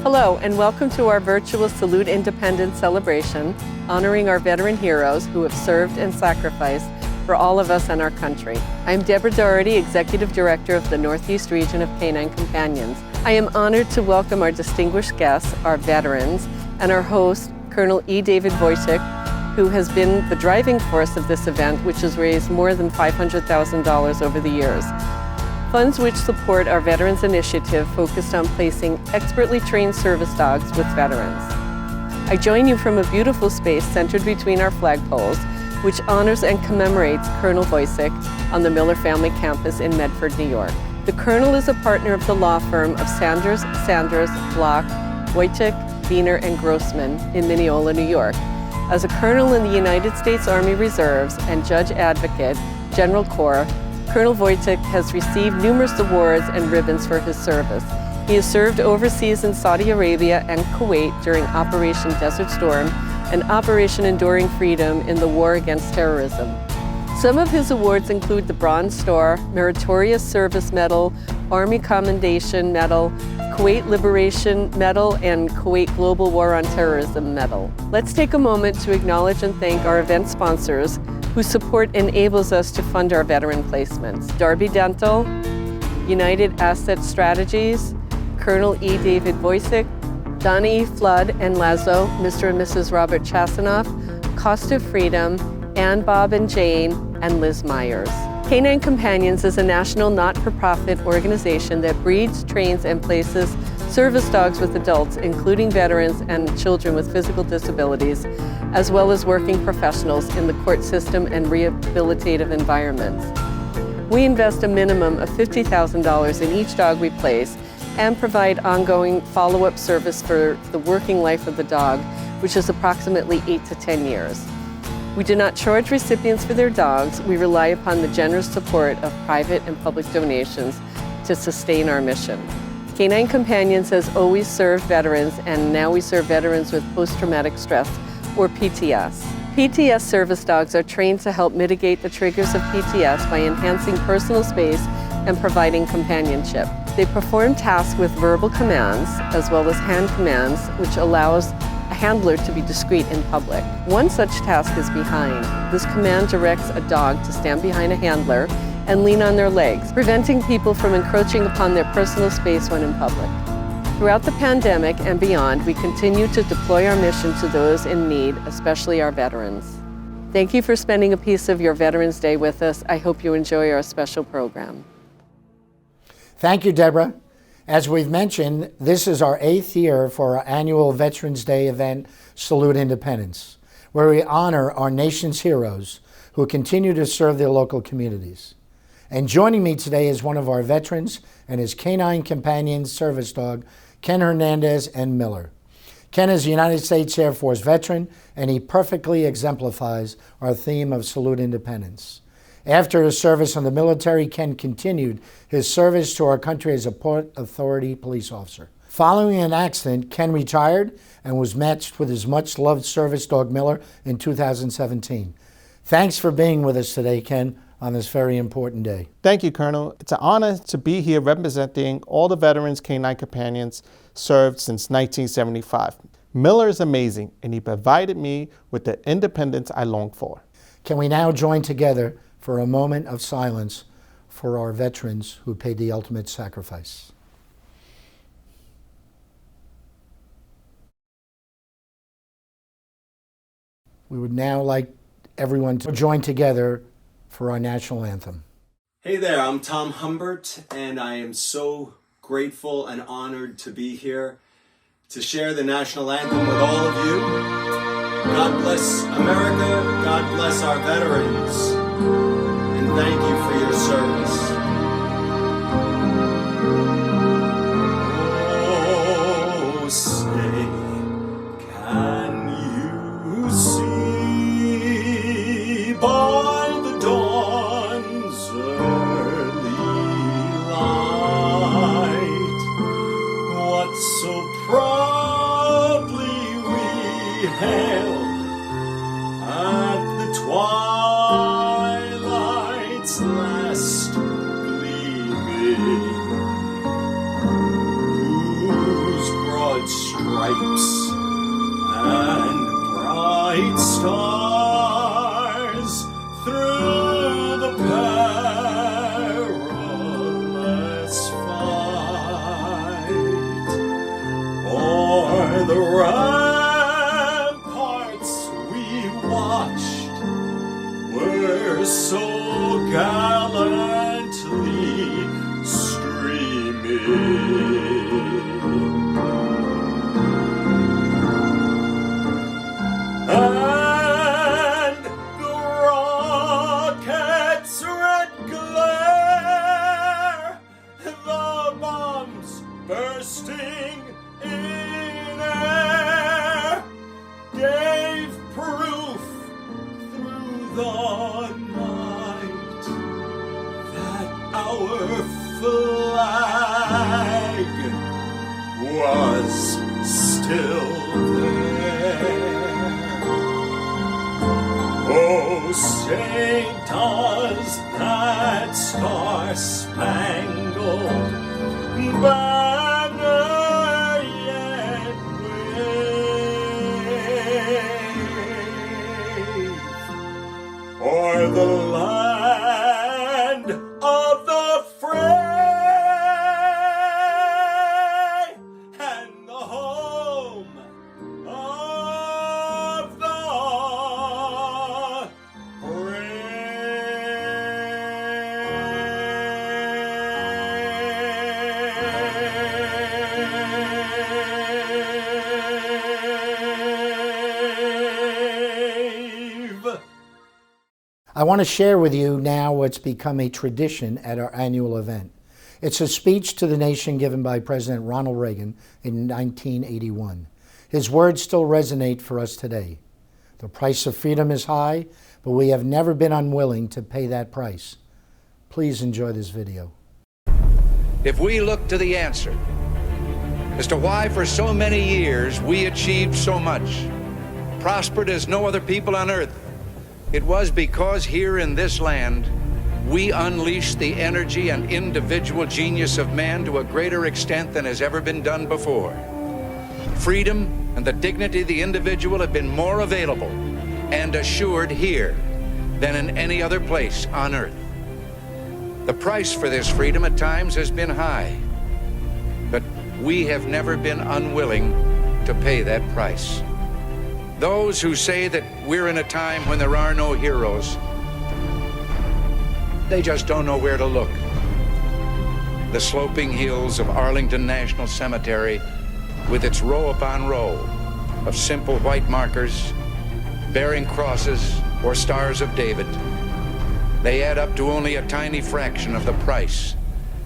Hello, and welcome to our virtual Salute Independence celebration, honoring our veteran heroes who have served and sacrificed for all of us and our country. I'm Deborah Doherty, Executive Director of the Northeast Region of Canine Companions. I am honored to welcome our distinguished guests, our veterans, and our host, Colonel E. David Wojcik, who has been the driving force of this event, which has raised more than $500,000 over the years. Funds which support our Veterans Initiative focused on placing expertly trained service dogs with veterans. I join you from a beautiful space centered between our flagpoles, which honors and commemorates Colonel Wojcik on the Miller Family Campus in Medford, New York. The Colonel is a partner of the law firm of Sanders, Block, Wojcik, Wiener, and Grossman in Mineola, New York. As a colonel in the United States Army Reserves and Judge Advocate, General Corps, Colonel Wojcik has received numerous awards and ribbons for his service. He has served overseas in Saudi Arabia and Kuwait during Operation Desert Storm and Operation Enduring Freedom in the war against terrorism. Some of his awards include the Bronze Star, Meritorious Service Medal, Army Commendation Medal, Kuwait Liberation Medal, and Kuwait Global War on Terrorism Medal. Let's take a moment to acknowledge and thank our event sponsors whose support enables us to fund our veteran placements. Darby Dental, United Asset Strategies, Colonel E. David Wojcik, Donnie Flood and Lazo, Mr. and Mrs. Robert Chasanoff, Cost of Freedom, Ann, Bob and Jane, and Liz Myers. Canine Companions is a national not-for-profit organization that breeds, trains, and places service dogs with adults, including veterans and children with physical disabilities, as well as working professionals in the court system and rehabilitative environments. We invest a minimum of $50,000 in each dog we place and provide ongoing follow-up service for the working life of the dog, which is approximately 8 to 10 years. We do not charge recipients for their dogs. We rely upon the generous support of private and public donations to sustain our mission. Canine Companions has always served veterans, and now we serve veterans with post-traumatic stress, or PTS. PTS service dogs are trained to help mitigate the triggers of PTS by enhancing personal space and providing companionship. They perform tasks with verbal commands as well as hand commands, which allows a handler to be discreet in public. One such task is behind. This command directs a dog to stand behind a handler and lean on their legs, preventing people from encroaching upon their personal space when in public. Throughout the pandemic and beyond, we continue to deploy our mission to those in need, especially our veterans. Thank you for spending a piece of your Veterans Day with us. I hope you enjoy our special program. Thank you, Deborah. As we've mentioned, this is our 8th year for our annual Veterans Day event, Salute Independence, where we honor our nation's heroes who continue to serve their local communities. And joining me today is one of our veterans and his Canine Companion service dog, Ken Hernandez and Miller. Ken is a United States Air Force veteran, and he perfectly exemplifies our theme of Salute Independence. After his service in the military, Ken continued his service to our country as a Port Authority police officer. Following an accident, Ken retired and was matched with his much-loved service dog Miller in 2017. Thanks for being with us today, Ken, on this very important day. Thank you, Colonel. It's an honor to be here representing all the veterans Canine Companions served since 1975. Miller is amazing, and he provided me with the independence I longed for. Can we now join together for a moment of silence for our veterans who paid the ultimate sacrifice? We would now like everyone to join together for our national anthem. Hey there, I'm Tom Humbert, and I am so grateful and honored to be here to share the national anthem with all of you. God bless America, God bless our veterans, and thank you for your service. Oh, say, can you see by the dawn's early light what so proudly we hailed at the twilight's last gleaming, whose broad stripes and bright stars through the perilous fight, o'er the ramparts we watched were so gallantly streaming, and the rockets' red glare, the bombs bursting in air, gave proof through the night that our flag was still there. Oh, say does that star-spangled banner yet wave o'er the land of the free and the home of the brave. I want to share with you now what's become a tradition at our annual event. It's a speech to the nation given by President Ronald Reagan in 1981. His words still resonate for us today. The price of freedom is high, but we have never been unwilling to pay that price. Please enjoy this video. If we look to the answer as to why for so many years we achieved so much, prospered as no other people on earth, it was because here in this land we unleashed the energy and individual genius of man to a greater extent than has ever been done before. Freedom and the dignity of the individual have been more available and assured here than in any other place on earth. The price for this freedom at times has been high, but we have never been unwilling to pay that price. Those who say that we're in a time when there are no heroes, they just don't know where to look. The sloping hills of Arlington National Cemetery, with its row upon row of simple white markers bearing crosses or stars of David, they add up to only a tiny fraction of the price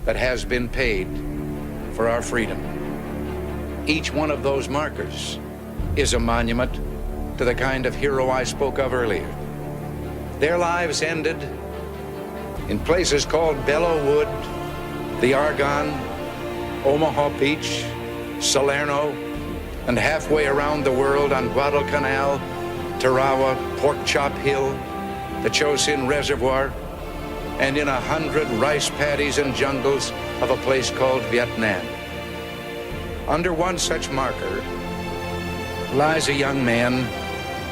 that has been paid for our freedom. Each one of those markers is a monument to the kind of hero I spoke of earlier. Their lives ended in places called Belleau Wood, the Argonne, Omaha Beach, Salerno, and halfway around the world on Guadalcanal, Tarawa, Pork Chop Hill, the Chosin Reservoir, and in 100 rice paddies and jungles of a place called Vietnam. Under one such marker lies a young man,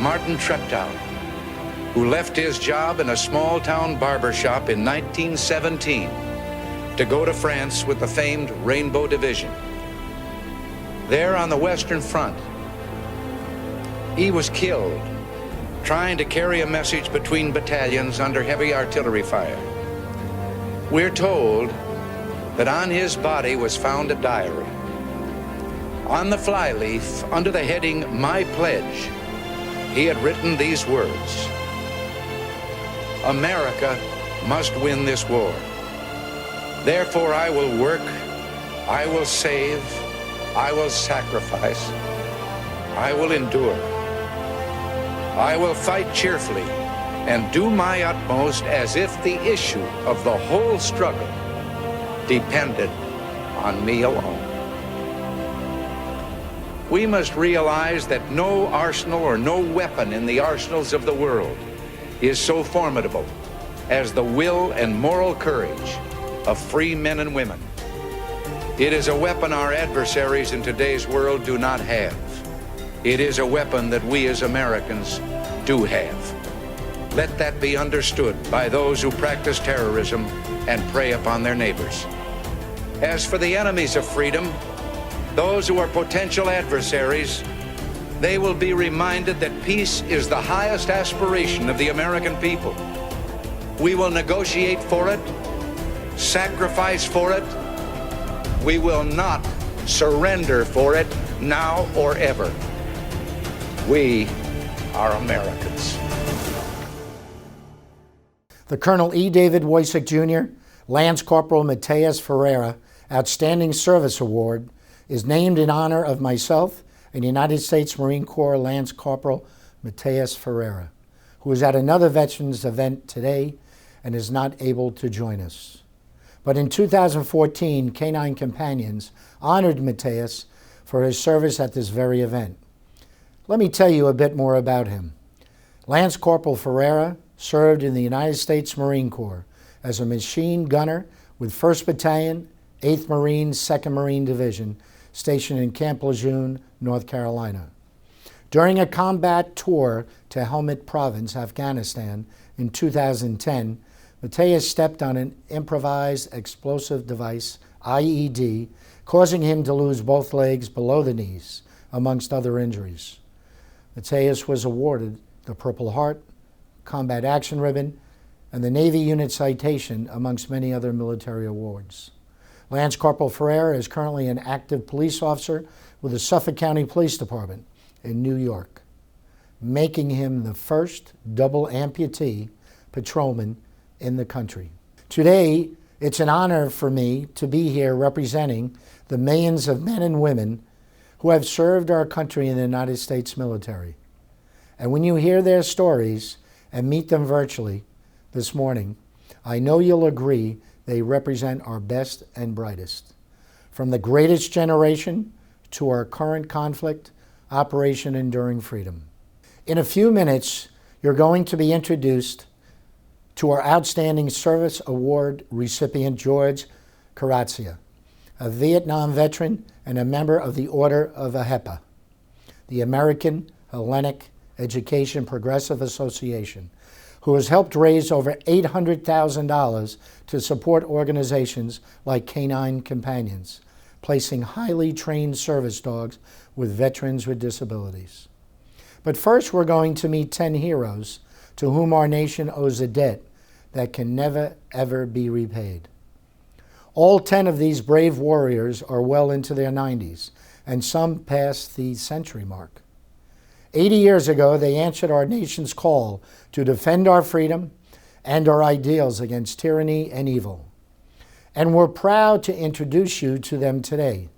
Martin Treptow, who left his job in a small-town barber shop in 1917 to go to France with the famed Rainbow Division. There on the Western Front, he was killed trying to carry a message between battalions under heavy artillery fire. We're told that on his body was found a diary. On the flyleaf, under the heading, My Pledge, he had written these words: America must win this war. Therefore I will work, I will save, I will sacrifice, I will endure. I will fight cheerfully and do my utmost as if the issue of the whole struggle depended on me alone. We must realize that no arsenal or no weapon in the arsenals of the world is so formidable as the will and moral courage of free men and women. It is a weapon our adversaries in today's world do not have. It is a weapon that we as Americans do have. Let that be understood by those who practice terrorism and prey upon their neighbors. As for the enemies of freedom, those who are potential adversaries, they will be reminded that peace is the highest aspiration of the American people. We will negotiate for it, sacrifice for it. We will not surrender for it now or ever. We are Americans. The Colonel E. David Wojcik Jr. Lance Corporal Mateus Ferreira Outstanding Service Award is named in honor of myself and United States Marine Corps Lance Corporal Mateus Ferreira, who is at another veterans event today and is not able to join us. But in 2014, Canine Companions honored Mateus for his service at this very event. Let me tell you a bit more about him. Lance Corporal Ferreira served in the United States Marine Corps as a machine gunner with 1st Battalion, 8th Marines, 2nd Marine Division, stationed in Camp Lejeune, North Carolina. During a combat tour to Helmand Province, Afghanistan, in 2010, Mateus stepped on an improvised explosive device, IED, causing him to lose both legs below the knees, amongst other injuries. Mateus was awarded the Purple Heart, Combat Action Ribbon, and the Navy Unit Citation, amongst many other military awards. Lance Corporal Ferreira is currently an active police officer with the Suffolk County Police Department in New York, making him the first double amputee patrolman in the country. Today, it's an honor for me to be here representing the millions of men and women who have served our country in the United States military. And when you hear their stories and meet them virtually this morning, I know you'll agree they represent our best and brightest. From the greatest generation to our current conflict, Operation Enduring Freedom. In a few minutes, you're going to be introduced to our Outstanding Service Award recipient, George Karatsia, a Vietnam veteran and a member of the Order of AHEPA, the American Hellenic Education Progressive Association, who has helped raise over $800,000 to support organizations like Canine Companions, placing highly trained service dogs with veterans with disabilities. But first, we're going to meet 10 heroes to whom our nation owes a debt that can never, ever be repaid. All 10 of these brave warriors are well into their 90s, and some past the century mark. 80 years ago, they answered our nation's call to defend our freedom and our ideals against tyranny and evil. And we're proud to introduce you to them today.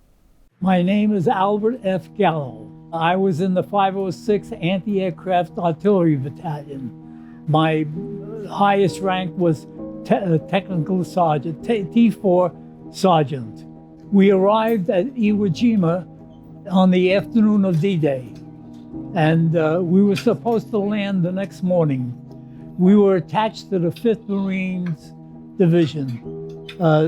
My name is Albert F. Gallo. I was in the 506 Anti-Aircraft Artillery Battalion. My highest rank was Technical Sergeant, T4 Sergeant. We arrived at Iwo Jima on the afternoon of D-Day, and we were supposed to land the next morning. We were attached to the 5th Marines Division.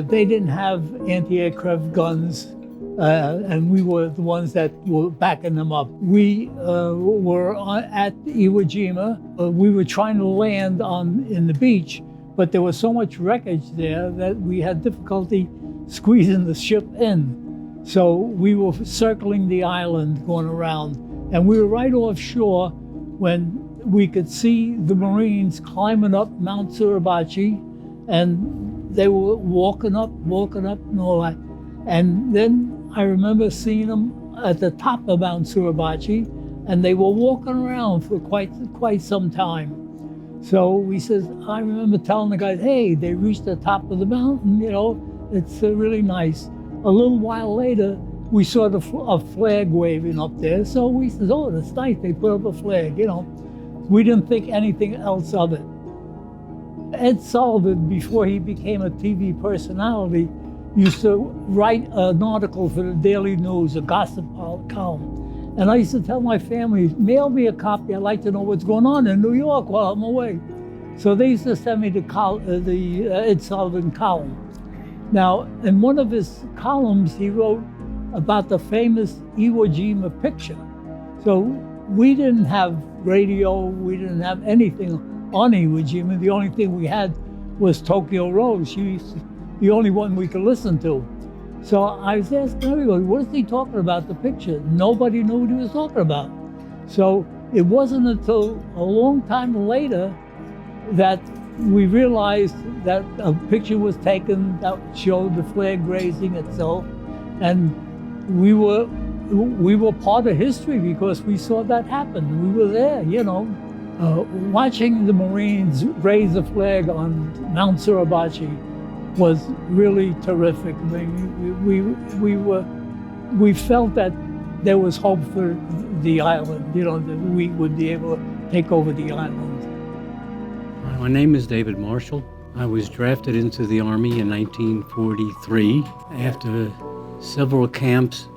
They didn't have anti-aircraft guns, and we were the ones that were backing them up. We were at Iwo Jima. We were trying to land in the beach, but there was so much wreckage there that we had difficulty squeezing the ship in. So we were circling the island, going around, and we were right offshore when we could see the Marines climbing up Mount Suribachi, and they were walking up and all that. And then I remember seeing them at the top of Mount Suribachi, and they were walking around for quite some time. So I remember telling the guys, hey, they reached the top of the mountain, it's really nice. A little while later, we saw a flag waving up there. So we said, oh, that's nice, they put up a flag, We didn't think anything else of it. Ed Sullivan, before he became a TV personality, used to write an article for the Daily News, a gossip column. And I used to tell my family, mail me a copy, I'd like to know what's going on in New York while I'm away. So they used to send me the Ed Sullivan column. Now, in one of his columns, he wrote about the famous Iwo Jima picture. So we didn't have radio, we didn't have anything on Iwo Jima. The only thing we had was Tokyo Rose. She's the only one we could listen to. So I was asking everybody, what is he talking about, the picture? Nobody knew what he was talking about. So it wasn't until a long time later that we realized that a picture was taken that showed the flag raising itself, and we were part of history because we saw that happen. We were there, you know. Watching the Marines raise the flag on Mount Suribachi was really terrific. I mean, we felt that there was hope for the island, you know, that we would be able to take over the island. My name is David Marshall. I was drafted into the Army in 1943. After several camps,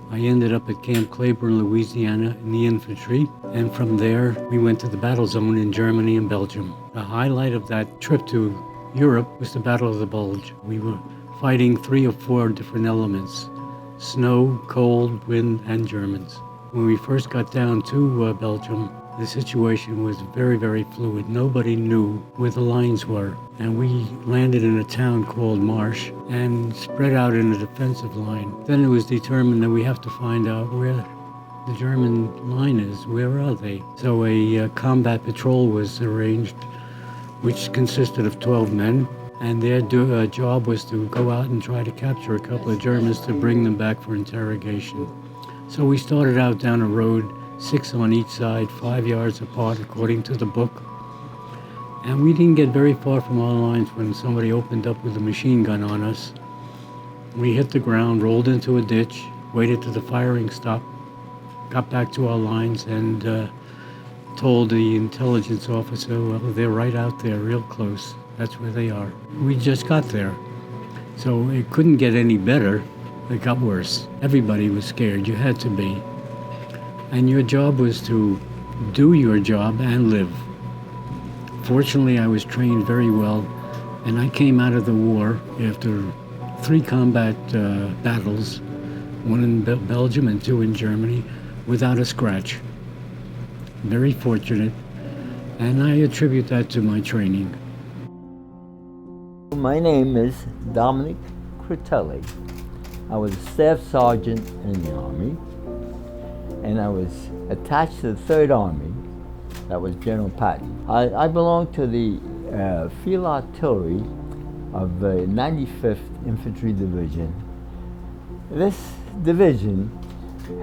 I ended up at Camp Claiborne, Louisiana in the infantry. And from there, we went to the battle zone in Germany and Belgium. The highlight of that trip to Europe was the Battle of the Bulge. We were fighting 3 or 4 different elements: snow, cold, wind, and Germans. When we first got down to Belgium, the situation was very, very fluid. Nobody knew where the lines were. And we landed in a town called Marsh and spread out in a defensive line. Then it was determined that we have to find out where the German line is. Where are they? So a combat patrol was arranged, which consisted of 12 men. And their job was to go out and try to capture a couple of Germans to bring them back for interrogation. So we started out down a road, 6 on each side, 5 yards apart according to the book. And we didn't get very far from our lines when somebody opened up with a machine gun on us. We hit the ground, rolled into a ditch, waited till the firing stopped, got back to our lines, and told the intelligence officer, well, they're right out there, real close. That's where they are. We just got there. So it couldn't get any better. It got worse. Everybody was scared. You had to be. And your job was to do your job and live. Fortunately, I was trained very well, and I came out of the war after 3 combat battles, 1 in Belgium and 2 in Germany, without a scratch. Very fortunate, and I attribute that to my training. My name is Dominic Critelli. I was a staff sergeant in the Army, and I was attached to the 3rd Army. That was General Patton. I belonged to the Field Artillery of the 95th Infantry Division. This division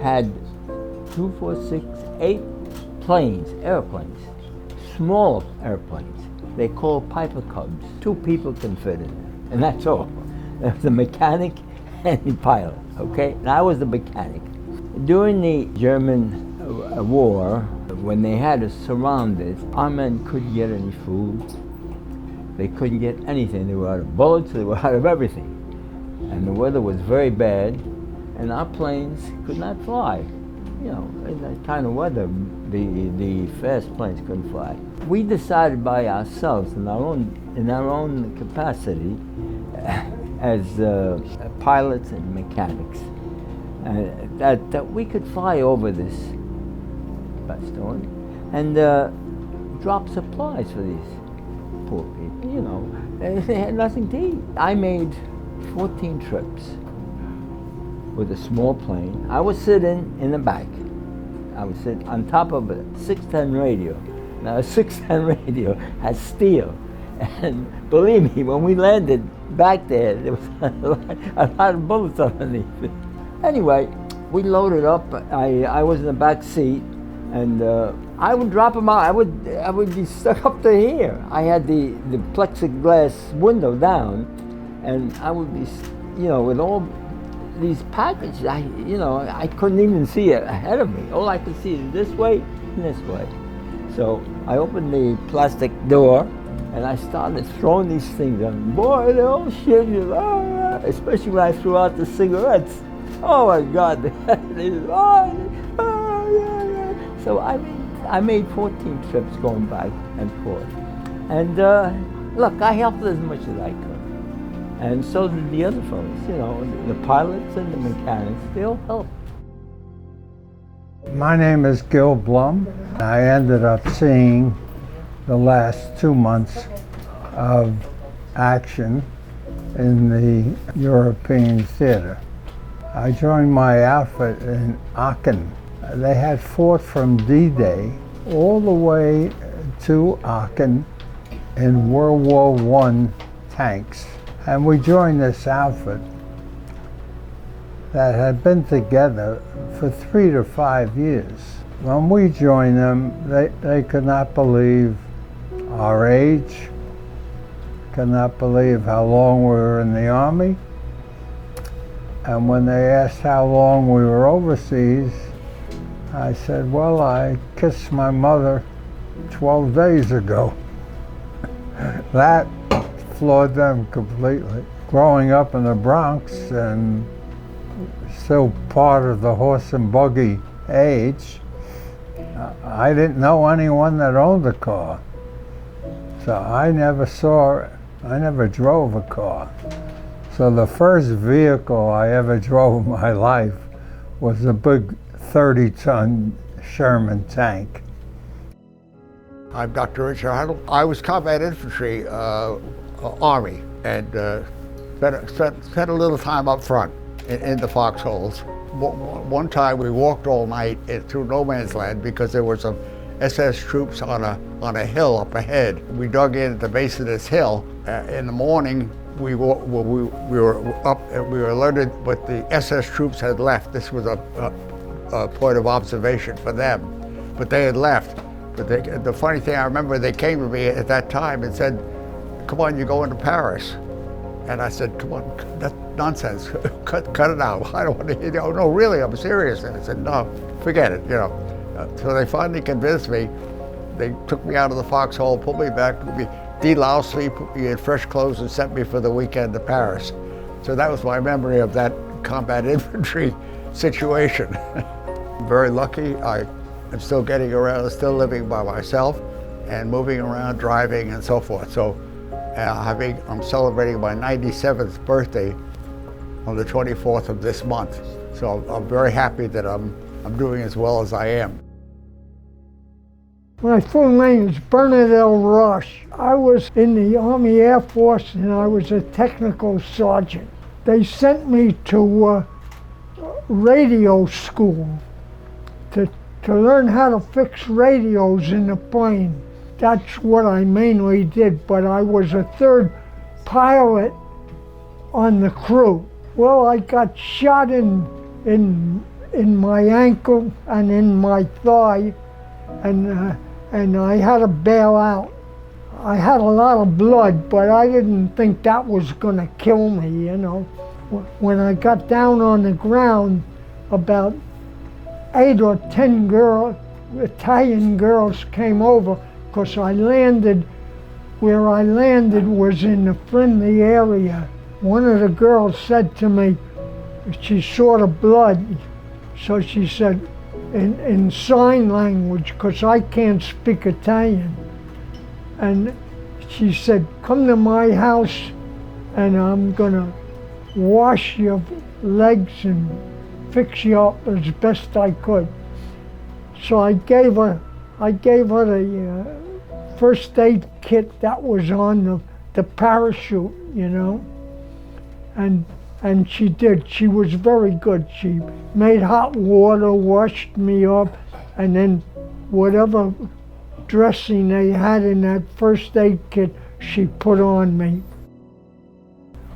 had 2, 4, 6, 8 planes, airplanes, small airplanes. They called Piper Cubs. 2 people can fit in it, and that's all. There was a mechanic and a pilot, okay? And I was the mechanic. During the German war, when they had us surrounded, our men couldn't get any food. They couldn't get anything. They were out of bullets, they were out of everything. And the weather was very bad, and our planes could not fly. You know, in that kind of weather, the fast planes couldn't fly. We decided by ourselves, in our own capacity, as pilots and mechanics, that we could fly over this storm and drop supplies for these poor people. You know, they had nothing to eat. I made 14 trips with a small plane. I was sitting in the back. I was sitting on top of a 610 radio. Now a 610 radio has steel, and believe me, when we landed back there was a lot of bullets underneath it. Anyway, we loaded up. I was in the back seat, and I would drop them out. I would be stuck up to here. I had the plexiglass window down, and I would be, you know, with all these packages. I couldn't even see it ahead of me. All I could see is this way and this way. So I opened the plastic door, and I started throwing these things at them. Boy, they all shivered, especially when I threw out the cigarettes. Oh my God! They just, yeah. So I made 14 trips going back and forth. And look, I helped as much as I could. And so did the other fellows, you know, the pilots and the mechanics, they all helped. My name is Gil Blum. I ended up seeing the last 2 months of action in the European theater. I joined my outfit in Aachen. They had fought from D-Day all the way to Aachen in World War I tanks. And we joined this outfit that had been together for 3 to 5 years. When we joined them, they could not believe our age, could not believe how long we were in the Army. And when they asked how long we were overseas, I said, well, I kissed my mother 12 days ago. That floored them completely. Growing up in the Bronx and still part of the horse and buggy age, I didn't know anyone that owned a car. So I never drove a car. So the first vehicle I ever drove in my life was a big 30-ton Sherman tank. I'm Dr. Richard Heidel. I was combat infantry, Army, and spent a little time up front in the foxholes. One time we walked all night through no man's land because there were some SS troops on a hill up ahead. We dug in at the base of this hill. In the morning, we were up and we were alerted, but the SS troops had left. This was a point of observation for them, but they had left. But the funny thing, I remember they came to me at that time and said, "Come on, you're going to Paris." And I said, "Come on, that's nonsense. cut it out. I don't want to hear." "Oh, no, really, I'm serious." And I said, "No, forget it, you know." So they finally convinced me. They took me out of the foxhole, pulled me back, deloused me, put me in fresh clothes, and sent me for the weekend to Paris. So that was my memory of that combat infantry situation. Very lucky. I'm still getting around, still living by myself, and moving around, driving, and so forth. So I'm celebrating my 97th birthday on the 24th of this month. So I'm very happy that I'm doing as well as I am. My full name is Bernard L. Rush. I was in the Army Air Force and I was a technical sergeant. They sent me to radio school to learn how to fix radios in the plane. That's what I mainly did, but I was a third pilot on the crew. Well, I got shot in my ankle and in my thigh, and I had to bail out. I had a lot of blood, but I didn't think that was gonna kill me, you know. When I got down on the ground, about 8 or 10 Italian girls came over, because where I landed was in a friendly area. One of the girls said to me, she saw the blood, so she said, in sign language, because I can't speak Italian, and she said, "Come to my house and I'm gonna wash your legs and fix you up as best I could." So I gave her the first aid kit that was on the parachute, you know, and she did. She was very good. She made hot water, washed me up, and then whatever dressing they had in that first aid kit, she put on me.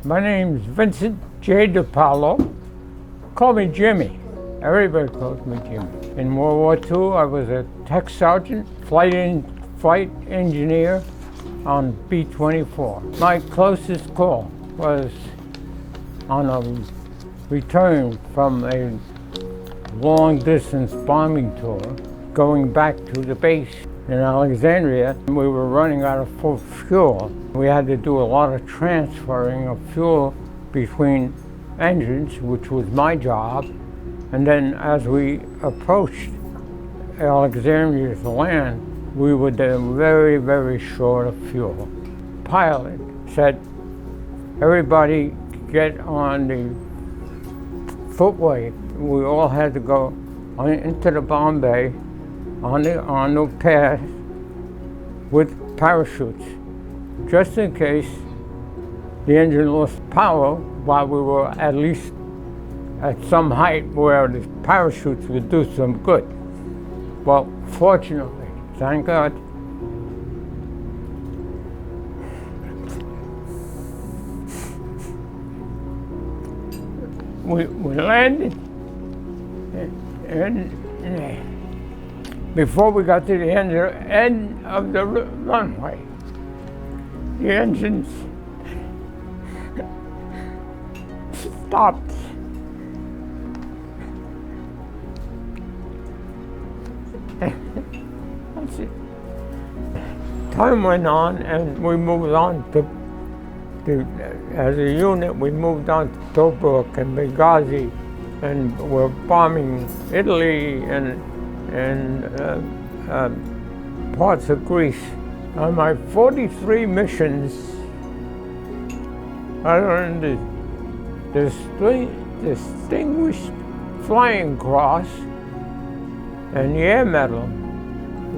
My name's Vincent J. DiPaolo. Call me Jimmy. Everybody calls me Jimmy. In World War II, I was a tech sergeant, flight engineer on B-24. My closest call was on a return from a long-distance bombing tour, going back to the base in Alexandria. We were running out of fuel. We had to do a lot of transferring of fuel between engines, which was my job. And then as we approached Alexandria to land, we were very, very short of fuel. Pilot said, everybody get on the footway. We all had to go into the bomb bay on the path with parachutes, just in case the engine lost power while we were at least at some height where the parachutes would do some good. Well, fortunately, thank God, we landed, and before we got to the end of the runway, the engines stopped. That's it. Time went on, and we moved on to as a unit, we moved on to Tobruk and Benghazi, and we're bombing Italy and parts of Greece. On my 43 missions, I earned the Distinguished Flying Cross and the Air Medal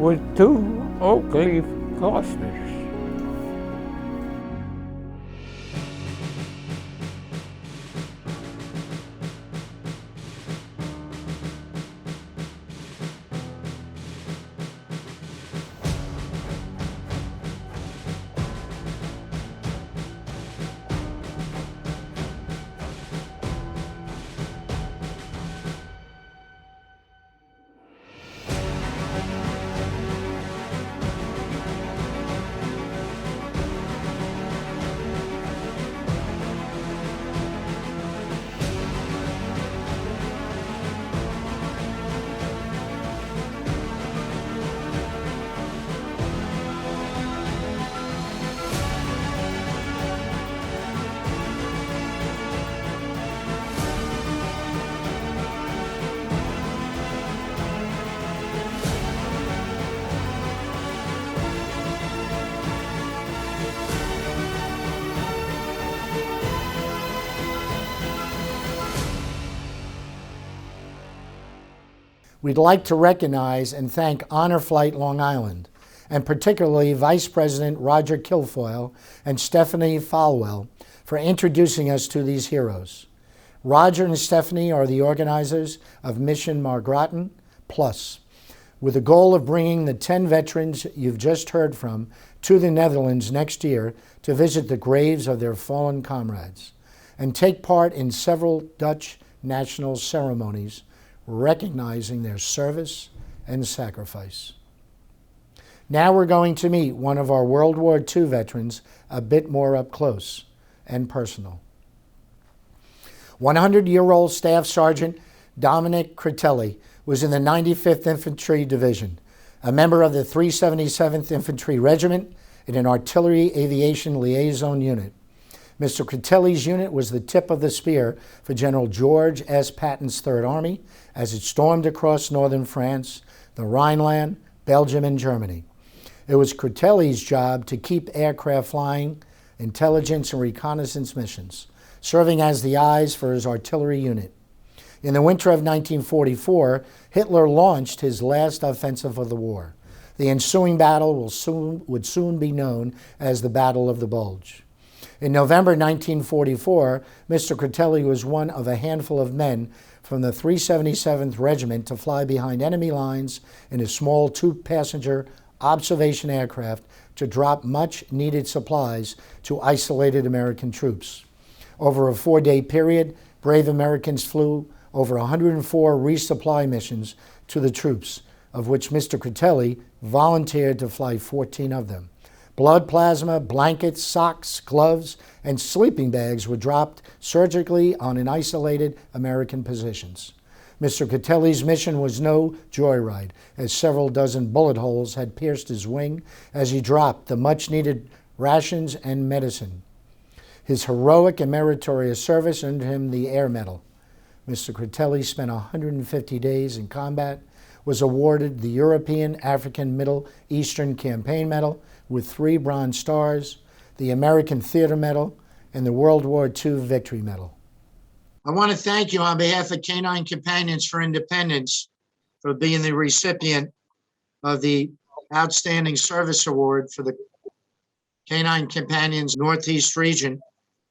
with 2 oak leaf clusters. We'd like to recognize and thank Honor Flight Long Island, and particularly Vice President Roger Kilfoyle and Stephanie Falwell for introducing us to these heroes. Roger and Stephanie are the organizers of Mission Margraten Plus, with the goal of bringing the 10 veterans you've just heard from to the Netherlands next year to visit the graves of their fallen comrades and take part in several Dutch national ceremonies recognizing their service and sacrifice. Now we're going to meet one of our World War II veterans a bit more up close and personal. 100-year-old Staff Sergeant Dominic Critelli was in the 95th Infantry Division, a member of the 377th Infantry Regiment in an Artillery Aviation Liaison Unit. Mr. Critelli's unit was the tip of the spear for General George S. Patton's Third Army as it stormed across northern France, the Rhineland, Belgium, and Germany. It was Critelli's job to keep aircraft flying, intelligence and reconnaissance missions, serving as the eyes for his artillery unit. In the winter of 1944, Hitler launched his last offensive of the war. The ensuing battle would soon be known as the Battle of the Bulge. In November 1944, Mr. Critelli was one of a handful of men from the 377th Regiment to fly behind enemy lines in a small 2-passenger observation aircraft to drop much-needed supplies to isolated American troops. Over a 4-day period, brave Americans flew over 104 resupply missions to the troops, of which Mr. Critelli volunteered to fly 14 of them. Blood plasma, blankets, socks, gloves, and sleeping bags were dropped surgically on in isolated American positions. Mr. Critelli's mission was no joyride, as several dozen bullet holes had pierced his wing as he dropped the much-needed rations and medicine. His heroic and meritorious service earned him the Air Medal. Mr. Critelli spent 150 days in combat, was awarded the European, African, Middle Eastern Campaign Medal with 3 Bronze Stars, the American Theater Medal, and the World War II Victory Medal. I want to thank you on behalf of Canine Companions for Independence for being the recipient of the Outstanding Service Award for the Canine Companions Northeast Region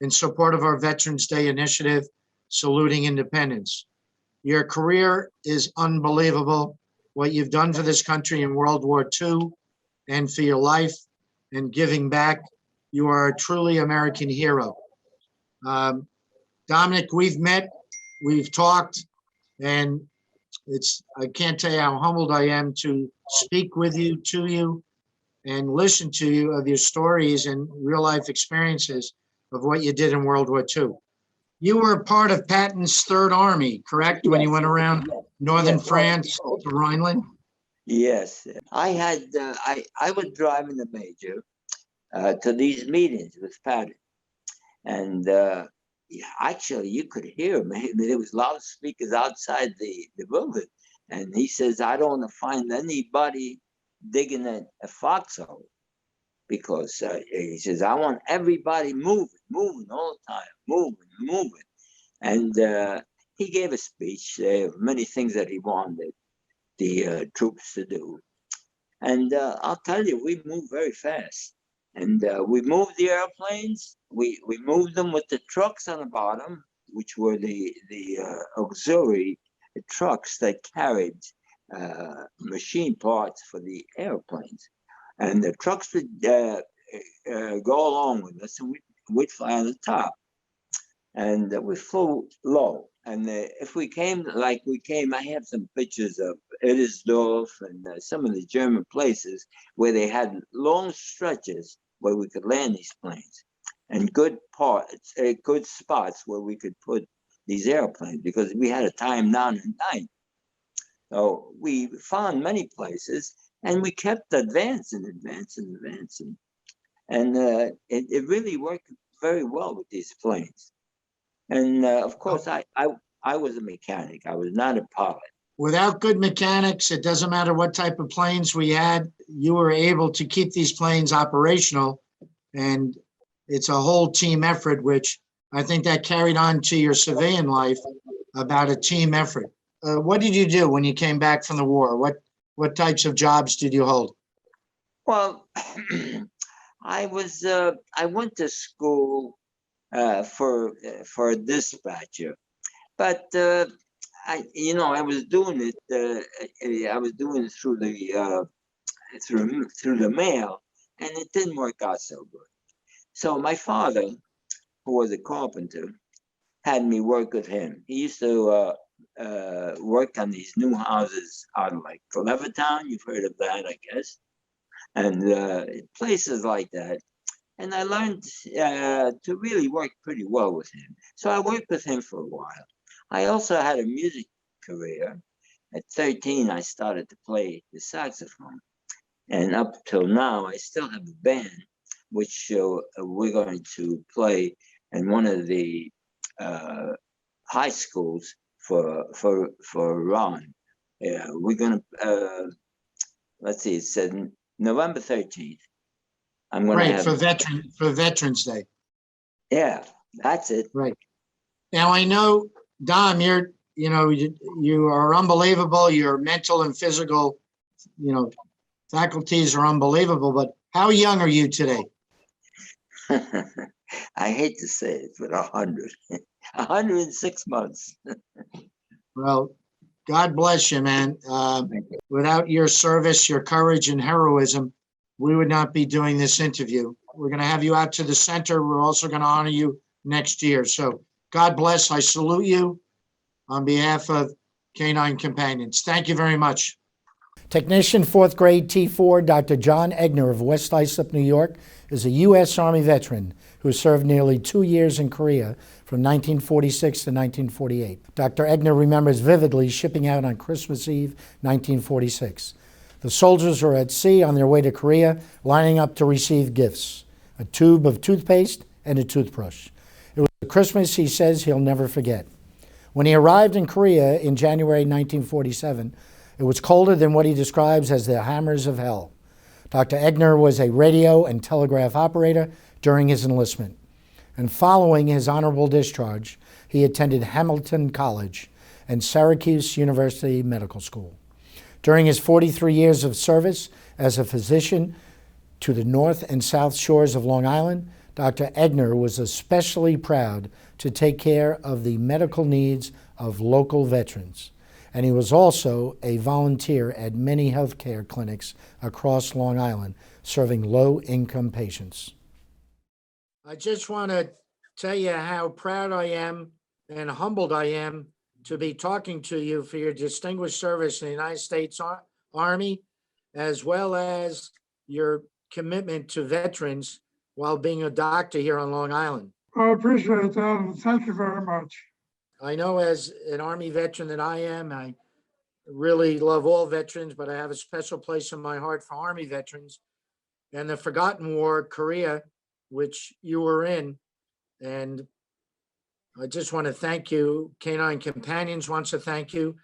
in support of our Veterans Day initiative, Saluting Independence. Your career is unbelievable. What you've done for this country in World War II and for your life and giving back, you are a truly American hero. Dominic, we've met, we've talked, and I can't tell you how humbled I am to speak with you, to you, and listen to you of your stories and real life experiences of what you did in World War II. You were part of Patton's Third Army, correct? When you went around northern France to Rhineland? Yes, I had. I was driving the major to these meetings with Patton, and actually you could hear him. There was loudspeakers outside the building, and he says, "I don't want to find anybody digging a foxhole," because he says, "I want everybody moving all the time, moving." And he gave a speech, many things that he wanted the troops to do. And I'll tell you, we moved very fast. And we moved the airplanes. We moved them with the trucks on the bottom, which were the auxiliary trucks that carried machine parts for the airplanes. And the trucks would go along with us, and we'd fly on the top. And we flew low. And if we came, I have some pictures of Eddersdorf and some of the German places where they had long stretches where we could land these planes, and good spots where we could put these airplanes, because we had to tie them down at night. So we found many places, and we kept advancing. And it really worked very well with these planes. And of course, I was a mechanic. I was not a pilot. Without good mechanics, it doesn't matter what type of planes we had, you were able to keep these planes operational. And it's a whole team effort, which I think that carried on to your civilian life about a team effort. What did you do when you came back from the war? What types of jobs did you hold? Well, I went to school for a dispatcher, but I was doing it. I was doing it through the mail, and it didn't work out so good. So my father, who was a carpenter, had me work with him. He used to work on these new houses out of like Levittown. You've heard of that, I guess, and places like that. And I learned to really work pretty well with him. So I worked with him for a while. I also had a music career. At 13, I started to play the saxophone. And up till now, I still have a band, which we're going to play in one of the high schools for Ron. Yeah, we're going to, let's see, it said November 13th. I'm going to have for Veterans Day. Yeah, that's it. Right. Now I know, Dom, you are unbelievable. Your mental and physical, faculties are unbelievable. But how young are you today? I hate to say it, but 100, 106 months. Well, God bless you, man. Without your service, your courage, and heroism, we would not be doing this interview. We're going to have you out to the center. We're also going to honor you next year. So God bless. I salute you on behalf of Canine Companions. Thank you very much. Technician 4th grade T4, Dr. John Egner of West Islip, New York, is a U.S. Army veteran who served nearly 2 years in Korea from 1946 to 1948. Dr. Egner remembers vividly shipping out on Christmas Eve, 1946. The soldiers were at sea on their way to Korea, lining up to receive gifts, a tube of toothpaste and a toothbrush. It was a Christmas he says he'll never forget. When he arrived in Korea in January 1947, it was colder than what he describes as the hammers of hell. Dr. Egner was a radio and telegraph operator during his enlistment. And following his honorable discharge, he attended Hamilton College and Syracuse University Medical School. During his 43 years of service as a physician to the north and south shores of Long Island, Dr. Egner was especially proud to take care of the medical needs of local veterans. And he was also a volunteer at many healthcare clinics across Long Island, serving low-income patients. I just want to tell you how proud I am and humbled I am to be talking to you for your distinguished service in the United States Army, as well as your commitment to veterans while being a doctor here on Long Island. I appreciate that, and thank you very much. I know as an Army veteran that I am, I really love all veterans, but I have a special place in my heart for Army veterans and the forgotten war, Korea, which you were in. And I just want to thank you. Canine Companions wants to thank you.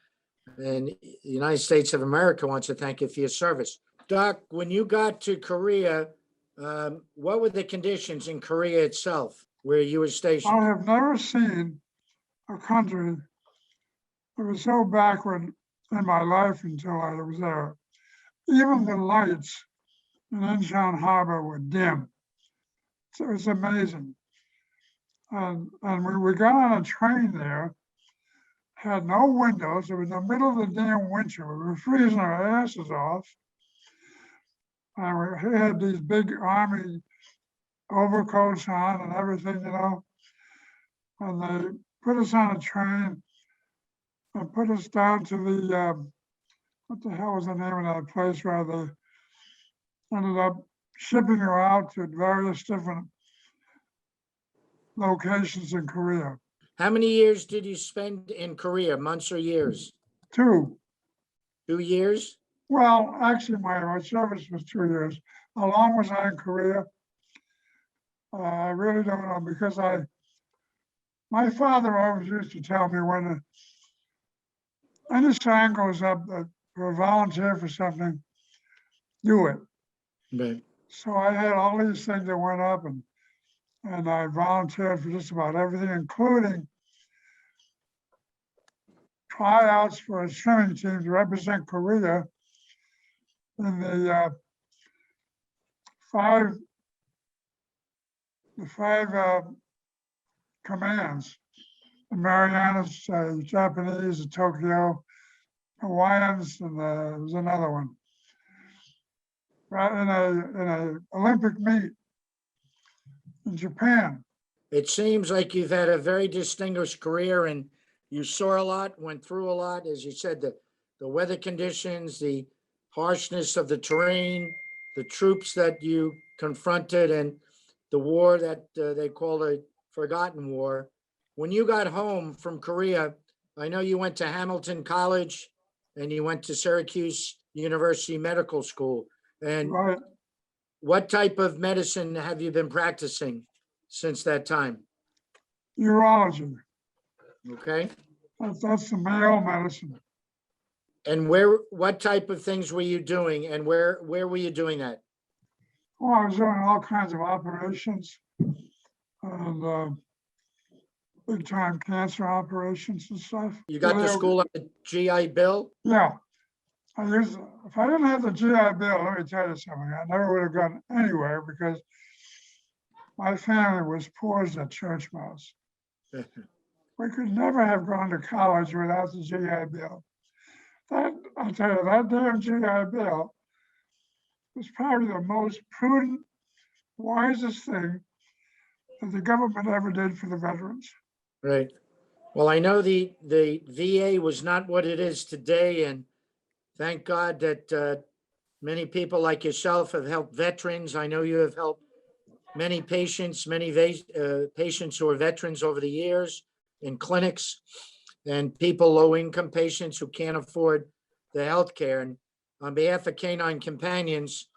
And the United States of America wants to thank you for your service. Doc, when you got to Korea, what were the conditions in Korea itself where you were stationed? I have never seen a country that was so backward in my life until I was there. Even the lights in Incheon Harbor were dim. So it was amazing. And we got on a train there, had no windows. It was the middle of the damn winter. We were freezing our asses off. And we had these big Army overcoats on and everything, you know. And they put us on a train and put us down to the, what the hell was the name of that place where they ended up shipping you out to various different locations in Korea. How many years did you spend in Korea, months or years? 2. 2 years? Well, actually, my service was 2 years. How long was I in Korea? I really don't know, because my father always used to tell me when any sign goes up for a volunteer for something, do it. Right. So I had all these things that went up, and I volunteered for just about everything, including tryouts for a swimming team to represent Korea in the five commands: the Marianas, Japanese, the Tokyo, Hawaiians, and there was another one. Right, in a Olympic meet in Japan. It seems like you've had a very distinguished career and you saw a lot, went through a lot. As you said, the weather conditions, the harshness of the terrain, the troops that you confronted, and the war that they call a forgotten war. When you got home from Korea, I know you went to Hamilton College and you went to Syracuse University Medical School. And Right. what type of medicine have you been practicing since that time? Urology. Okay. That's the male medicine. And what type of things were you doing and where were you doing that? Oh, I was doing all kinds of operations and big time cancer operations and stuff. You got to school on the GI Bill? Yeah. If I didn't have the GI Bill, let me tell you something, I never would have gone anywhere because my family was poor as a church mouse. We could never have gone to college without the GI Bill. I'll tell you, that damn GI Bill was probably the most prudent, wisest thing that the government ever did for the veterans. Right. Well, I know the VA was not what it is today, and thank God that many people like yourself have helped veterans. I know you have helped many patients, patients who are veterans over the years in clinics, and people, low-income patients who can't afford the health care. And on behalf of Canine Companions,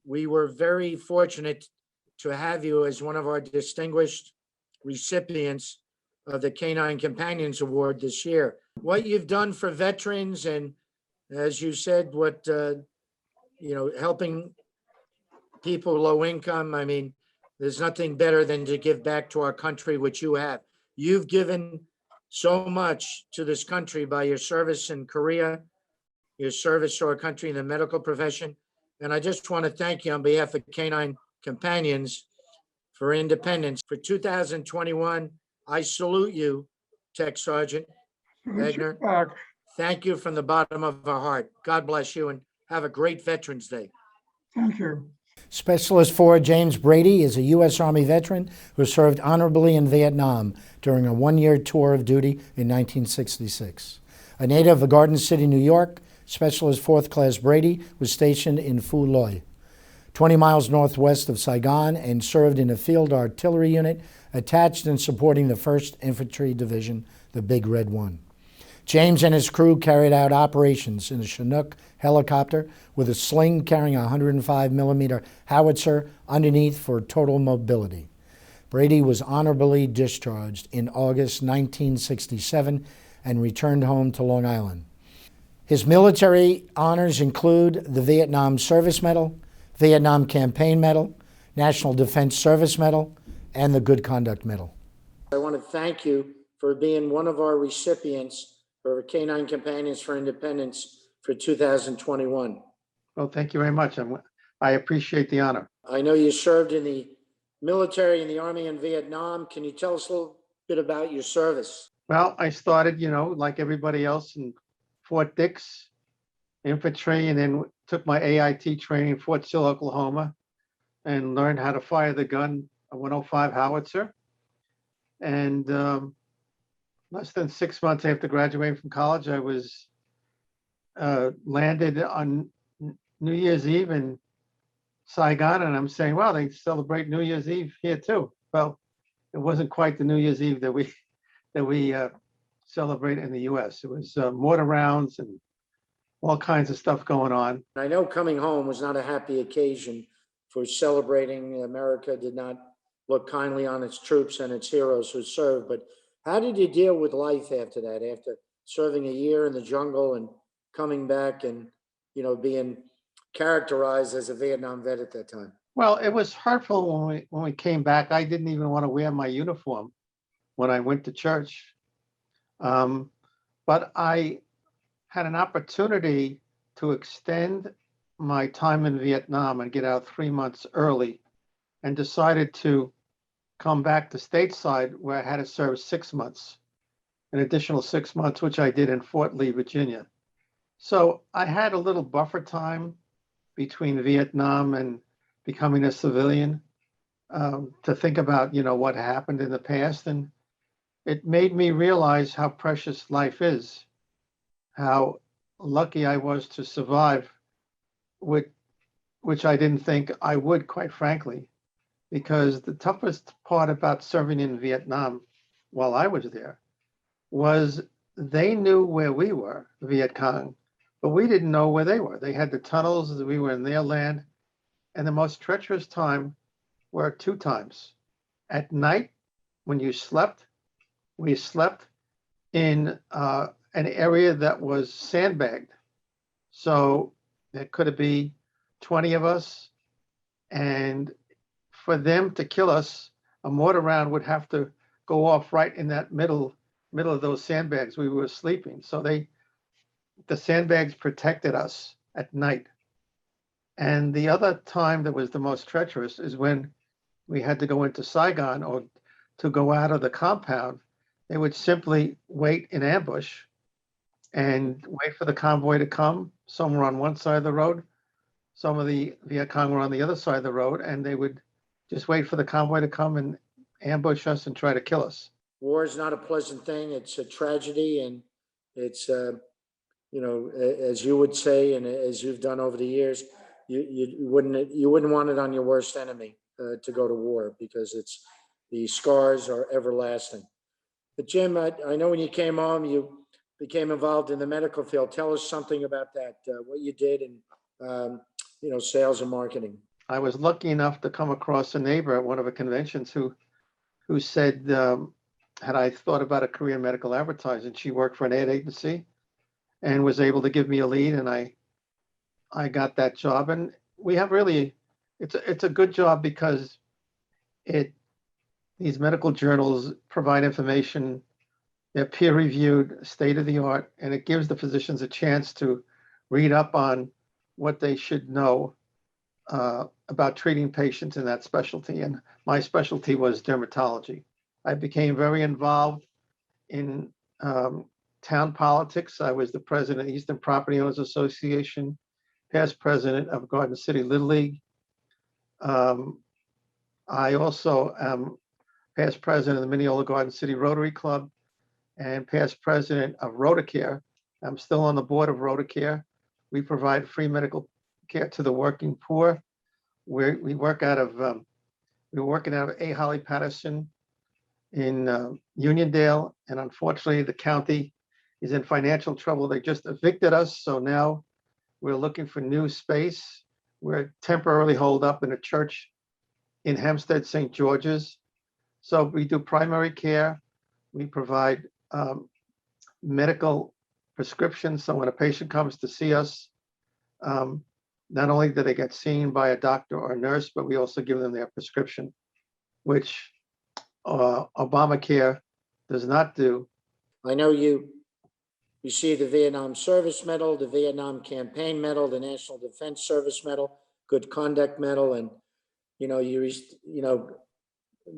we were very fortunate to have you as one of our distinguished recipients of the Canine Companions Award this year. What you've done for veterans, and as you said, what, helping people low income. I mean, There's nothing better than to give back to our country, which you have. You've given so much to this country by your service in Korea, your service to our country in the medical profession. And I just want to thank you on behalf of Canine Companions for Independence. For 2021, I salute you, Tech Sergeant Wagner. Thank you from the bottom of our heart. God bless you and have a great Veterans Day. Thank you. Specialist 4 James Brady is a U.S. Army veteran who served honorably in Vietnam during a one-year tour of duty in 1966. A native of Garden City, New York, Specialist 4th Class Brady was stationed in Phu Loy, 20 miles northwest of Saigon, and served in a field artillery unit attached and supporting the 1st Infantry Division, the Big Red One. James and his crew carried out operations in a Chinook helicopter with a sling carrying a 105 millimeter howitzer underneath for total mobility. Brady was honorably discharged in August 1967 and returned home to Long Island. His military honors include the Vietnam Service Medal, Vietnam Campaign Medal, National Defense Service Medal, and the Good Conduct Medal. I want to thank you for being one of our recipients for Canine Companions for Independence for 2021. Well, thank you very much. I appreciate the honor. I know you served in the military in the Army in Vietnam. Can you tell us a little bit about your service? Well, I started, like everybody else in Fort Dix, infantry, and then took my AIT training in Fort Sill, Oklahoma, and learned how to fire the gun, a 105 howitzer. And less than 6 months after graduating from college, I was landed on New Year's Eve in Saigon, and I'm saying, wow, they celebrate New Year's Eve here too. Well, it wasn't quite the New Year's Eve that we celebrate in the U.S. It was mortar rounds and all kinds of stuff going on. I know coming home was not a happy occasion for celebrating. America did not look kindly on its troops and its heroes who served. But how did you deal with life after that, after serving a year in the jungle and coming back and, being characterized as a Vietnam vet at that time? Well, it was hurtful when we came back. I didn't even want to wear my uniform when I went to church. But I had an opportunity to extend my time in Vietnam and get out 3 months early, and decided to come back to stateside where I had to serve 6 months, an additional 6 months, which I did in Fort Lee, Virginia. So I had a little buffer time between Vietnam and becoming a civilian to think about, what happened in the past. And it made me realize how precious life is, how lucky I was to survive, which I didn't think I would, quite frankly, because the toughest part about serving in Vietnam while I was there was they knew where we were, the Viet Cong, but we didn't know where they were. They had the tunnels, we were in their land, and the most treacherous time were 2 times. At night, when you slept, we slept in an area that was sandbagged. So there could be 20 of us, and for them to kill us, a mortar round would have to go off right in that middle of those sandbags we were sleeping. So the sandbags protected us at night. And the other time that was the most treacherous is when we had to go into Saigon or to go out of the compound. They would simply wait in ambush and wait for the convoy to come. Some were on one side of the road, some of the Viet Cong were on the other side of the road, and they would just wait for the convoy to come and ambush us and try to kill us. War is not a pleasant thing. It's a tragedy, and it's, as you would say, and as you've done over the years, you wouldn't want it on your worst enemy to go to war, because the scars are everlasting. But Jim, I know when you came home, you became involved in the medical field. Tell us something about that, what you did in, sales and marketing. I was lucky enough to come across a neighbor at one of the conventions who said, had I thought about a career in medical advertising. She worked for an ad agency and was able to give me a lead, and I got that job. And we have really, it's a good job because these medical journals provide information. They're peer-reviewed, state-of-the-art, and it gives the physicians a chance to read up on what they should know about treating patients in that specialty. And my specialty was dermatology. I became very involved in town politics. I was the president of the Eastern Property Owners Association, past president of Garden City Little League. I also am past president of the Mineola Garden City Rotary Club and past president of Rotacare. I'm still on the board of Rotacare. We provide free medical care to the working poor. We work out of we're working out of A. Holly Patterson in Uniondale, and unfortunately, the county is in financial trouble. They just evicted us, so now we're looking for new space. We're temporarily holed up in a church in Hempstead, St. George's. So we do primary care. We provide medical prescriptions. So when a patient comes to see us, not only do they get seen by a doctor or a nurse, but we also give them their prescription, which Obamacare does not do. I know you received the Vietnam Service Medal, the Vietnam Campaign Medal, the National Defense Service Medal, Good Conduct Medal, and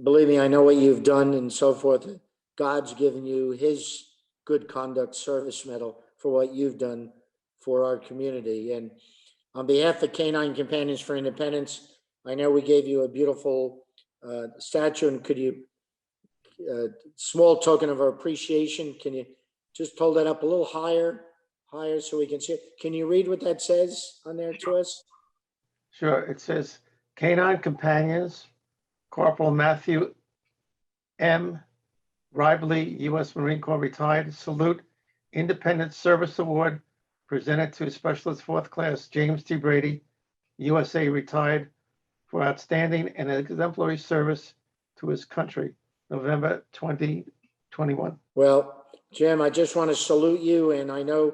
believe me, I know what you've done and so forth. God's given you His Good Conduct Service Medal for what you've done for our community. And on behalf of Canine Companions for Independence, I know we gave you a beautiful statue, and could you, small token of our appreciation, can you just hold that up a little higher so we can see it? Can you read what that says on there to us? Sure. It says, Canine Companions, Corporal Matthew M. Ribley, U.S. Marine Corps retired, salute Independent Service Award presented to Specialist Fourth Class James T. Brady, USA retired, for outstanding and exemplary service to his country, November 2021. Well, Jim, I just want to salute you, and I know,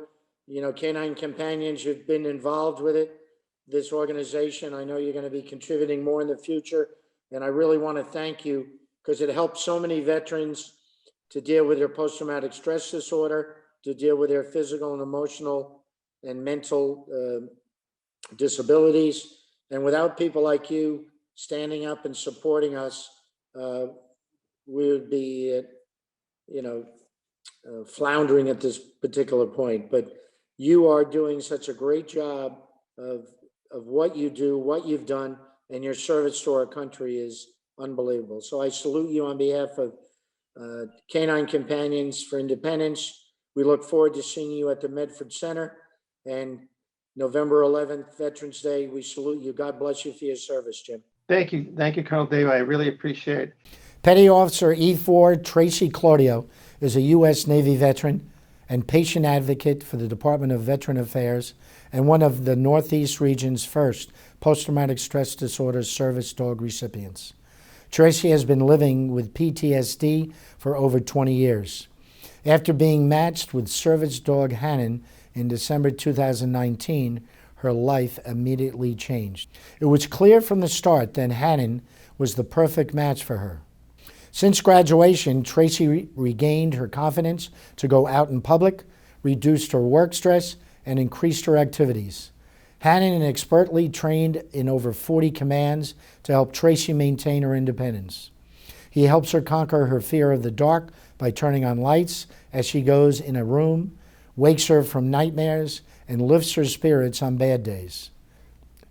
Canine Companions, you've been involved with it, this organization. I know you're going to be contributing more in the future, and I really want to thank you because it helps so many veterans to deal with their post-traumatic stress disorder, to deal with their physical and emotional and mental disabilities. And without people like you standing up and supporting us, we would be, floundering at this particular point. But you are doing such a great job of what you do, what you've done, and your service to our country is unbelievable. So I salute you on behalf of Canine Companions for Independence. We look forward to seeing you at the Medford Center, and November 11th, Veterans Day. We salute you. God bless you for your service, Jim. Thank you, Colonel Dave. I really appreciate it. Petty Officer E4 Tracy Claudio is a U.S. Navy veteran and patient advocate for the Department of Veteran Affairs and one of the Northeast region's first post-traumatic stress disorder service dog recipients. Tracy has been living with PTSD for over 20 years. After being matched with service dog Hannon in December 2019, her life immediately changed. It was clear from the start that Hannon was the perfect match for her. Since graduation, Tracy regained her confidence to go out in public, reduced her work stress, and increased her activities. Hannon is expertly trained in over 40 commands to help Tracy maintain her independence. He helps her conquer her fear of the dark by turning on lights as she goes in a room, wakes her from nightmares, and lifts her spirits on bad days.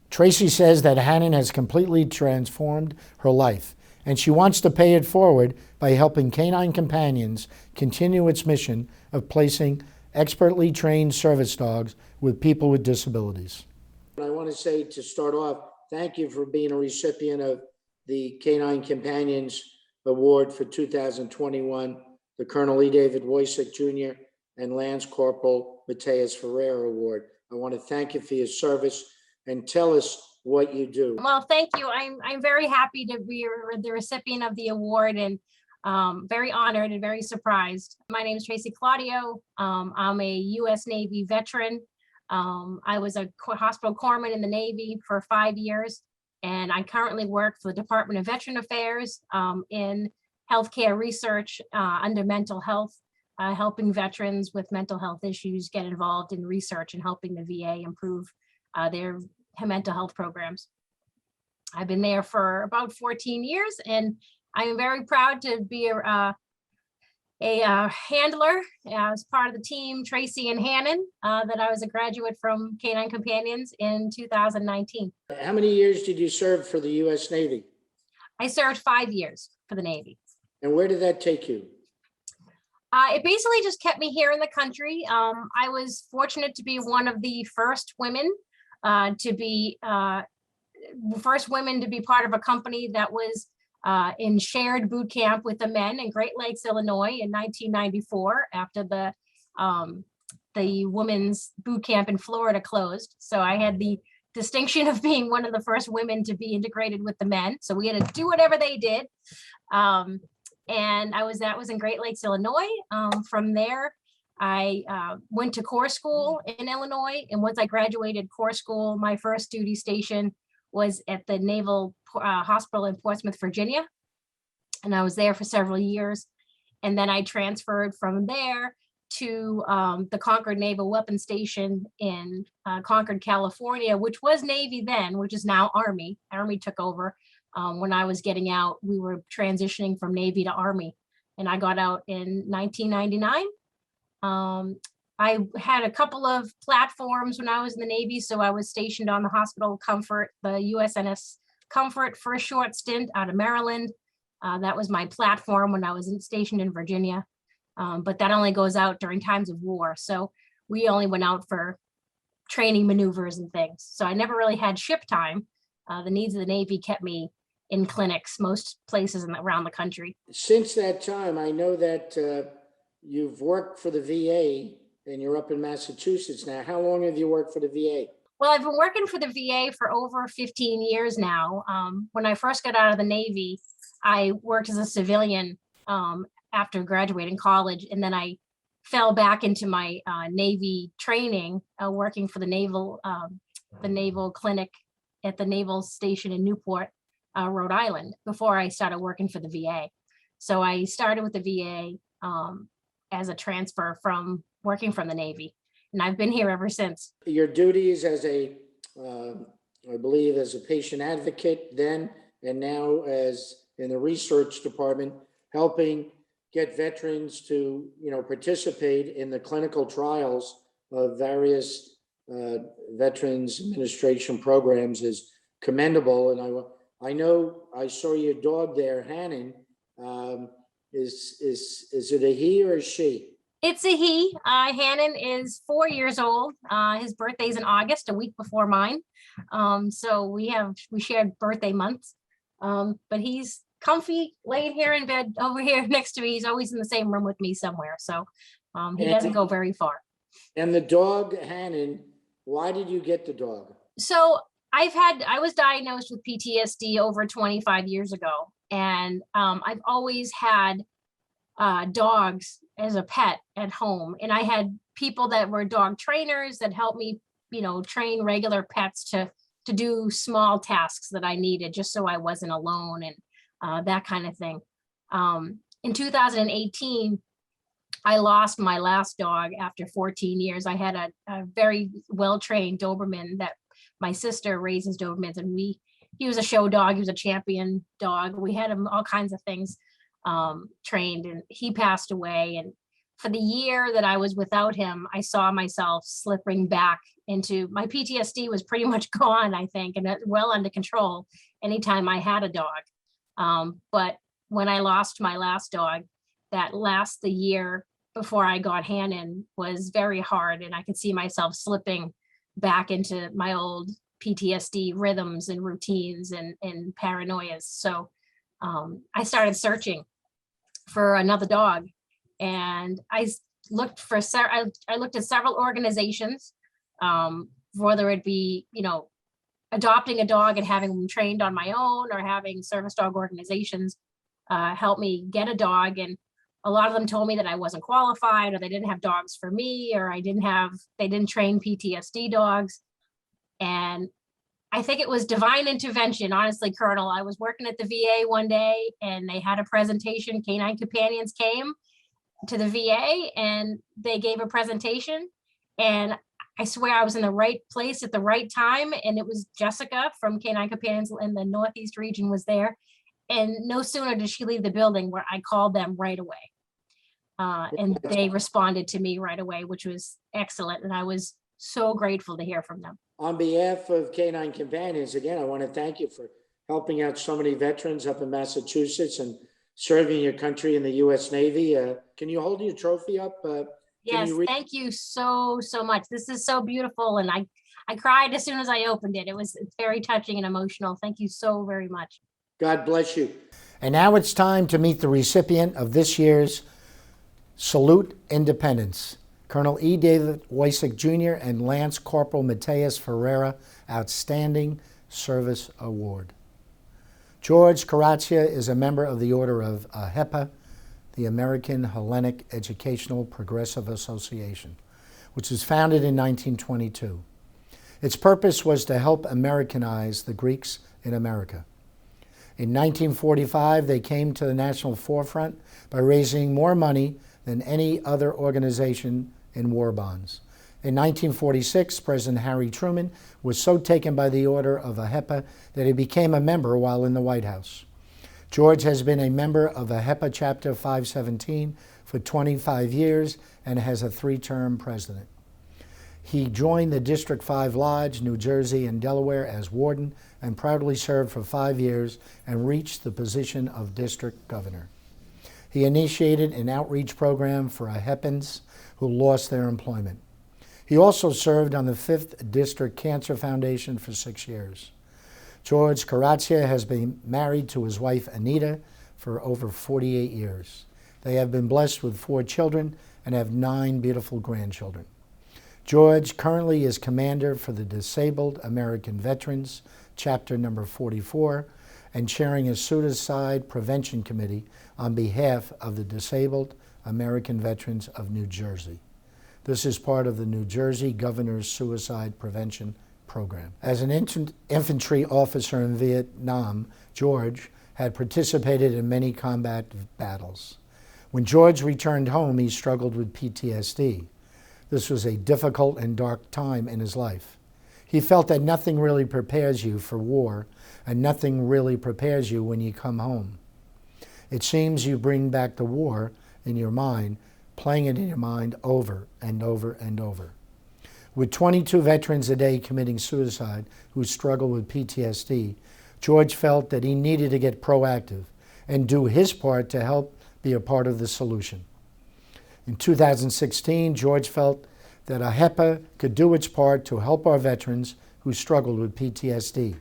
Tracy says that Hannon has completely transformed her life, and she wants to pay it forward by helping Canine Companions continue its mission of placing expertly trained service dogs with people with disabilities. I want to say, to start off, thank you for being a recipient of the Canine Companions Award for 2021, the Colonel E. David Wojcik Jr. and Lance Corporal Mateus Ferreira Award. I want to thank you for your service, and tell us what you do. Well, thank you. I'm very happy to be the recipient of the award, and very honored and very surprised. My name is Tracy Claudio. I'm a U.S. Navy veteran. I was a hospital corpsman in the Navy for 5 years, And I currently work for the Department of Veteran Affairs in healthcare research under mental health, helping veterans with mental health issues get involved in research and helping the VA improve their mental health programs. I've been there for about 14 years, and I am very proud to be a handler as part of the team, Tracy and Hannon, that I was a graduate from Canine Companions in 2019. How many years did you serve for the U.S. Navy? I served 5 years for the Navy. And where did that take you? It basically just kept me here in the country. I was fortunate to be one of the first women to be part of a company that was in shared boot camp with the men in Great Lakes, Illinois in 1994 after the women's boot camp in Florida closed. So I had the distinction of being one of the first women to be integrated with the men. So we had to do whatever they did. And that was in Great Lakes, Illinois. From there, I went to Corps School in Illinois. And once I graduated Corps School, my first duty station was at the Naval Hospital in Portsmouth, Virginia. And I was there for several years. And then I transferred from there to the Concord Naval Weapons Station in Concord, California, which was Navy then, which is now Army. Army took over. When I was getting out, we were transitioning from Navy to Army, and I got out in 1999. I had a couple of platforms when I was in the Navy, so I was stationed on the Hospital Comfort, the USNS Comfort, for a short stint out of Maryland. That was my platform when I was stationed in Virginia, but that only goes out during times of war, so we only went out for training maneuvers and things. So I never really had ship time. The needs of the Navy kept me in clinics most places around the country. Since that time, I know that you've worked for the VA and you're up in Massachusetts now. How long have you worked for the VA? Well, I've been working for the VA for over 15 years now. When I first got out of the Navy, I worked as a civilian after graduating college, and then I fell back into my Navy training, working for the naval clinic at the Naval Station in Newport, Rhode Island, before I started working for the VA. So I started with the VA as a transfer from working from the Navy, and I've been here ever since. Your duties as I believe, as a patient advocate then, and now as in the research department, helping get veterans to, participate in the clinical trials of various Veterans Administration programs is commendable. And I know I saw your dog there, Hannon. Is it a he or a she? It's a he. Hannon is 4 years old. His birthday's in August, a week before mine. So we shared birthday months. But he's comfy, laying here in bed over here next to me. He's always in the same room with me somewhere. So he doesn't go very far. And the dog, Hannon, why did you get the dog? So I was diagnosed with PTSD over 25 years ago. And I've always had dogs as a pet at home. And I had people that were dog trainers that helped me, train regular pets to do small tasks that I needed just so I wasn't alone and that kind of thing. In 2018, I lost my last dog after 14 years. I had a very well-trained Doberman that my sister raises Dobermans, and he was a show dog. He was a champion dog. We had him all kinds of things trained, and he passed away. And for the year that I was without him, I saw myself slipping back into my PTSD was pretty much gone, I think, and well under control anytime I had a dog. But when I lost my last dog, the year before I got Hannon was very hard, and I could see myself slipping back into my old PTSD rhythms and routines and paranoias. So I started searching for another dog, and I looked at several organizations, whether it be, adopting a dog and having them trained on my own, or having service dog organizations help me get a dog. And a lot of them told me that I wasn't qualified, or they didn't have dogs for me, or they didn't train PTSD dogs. And I think it was divine intervention, honestly, Colonel. I was working at the VA one day and they had a presentation. Canine Companions came to the VA and they gave a presentation. And I swear I was in the right place at the right time. And it was Jessica from Canine Companions in the Northeast region was there. And no sooner did she leave the building where I called them right away. And they responded to me right away, which was excellent. And I was so grateful to hear from them. On behalf of Canine Companions, again, I want to thank you for helping out so many veterans up in Massachusetts and serving your country in the U.S. Navy. Can you hold your trophy up? Yes, thank you so much. This is so beautiful. And I cried as soon as I opened it. It's very touching and emotional. Thank you so very much. God bless you. And now it's time to meet the recipient of this year's Salute Independence, Colonel E. David Wojcik Jr. and Lance Corporal Mateus Ferreira Outstanding Service Award. George Carazia is a member of the Order of HEPA, the American Hellenic Educational Progressive Association, which was founded in 1922. Its purpose was to help Americanize the Greeks in America. In 1945, they came to the national forefront by raising more money than any other organization in war bonds. In 1946, President Harry Truman was so taken by the Order of AHEPA that he became a member while in the White House. George has been a member of AHEPA Chapter 517 for 25 years and has a 3-term president. He joined the District 5 Lodge, New Jersey and Delaware as warden and proudly served for 5 years and reached the position of district governor. He initiated an outreach program for AHEPans who lost their employment. He also served on the 5th District Cancer Foundation for 6 years. George Carazia has been married to his wife Anita for over 48 years. They have been blessed with 4 children and have 9 beautiful grandchildren. George currently is commander for the Disabled American Veterans, Chapter number 44, and chairing a suicide prevention committee on behalf of the Disabled American Veterans of New Jersey. This is part of the New Jersey Governor's Suicide Prevention Program. As an infantry officer in Vietnam, George had participated in many combat battles. When George returned home, he struggled with PTSD. This was a difficult and dark time in his life. He felt that nothing really prepares you for war, and nothing really prepares you when you come home. It seems you bring back the war in your mind, playing it in your mind over and over and over. With 22 veterans a day committing suicide who struggle with PTSD, George felt that he needed to get proactive and do his part to help be a part of the solution. In 2016, George felt that AHEPA could do its part to help our veterans who struggled with PTSD.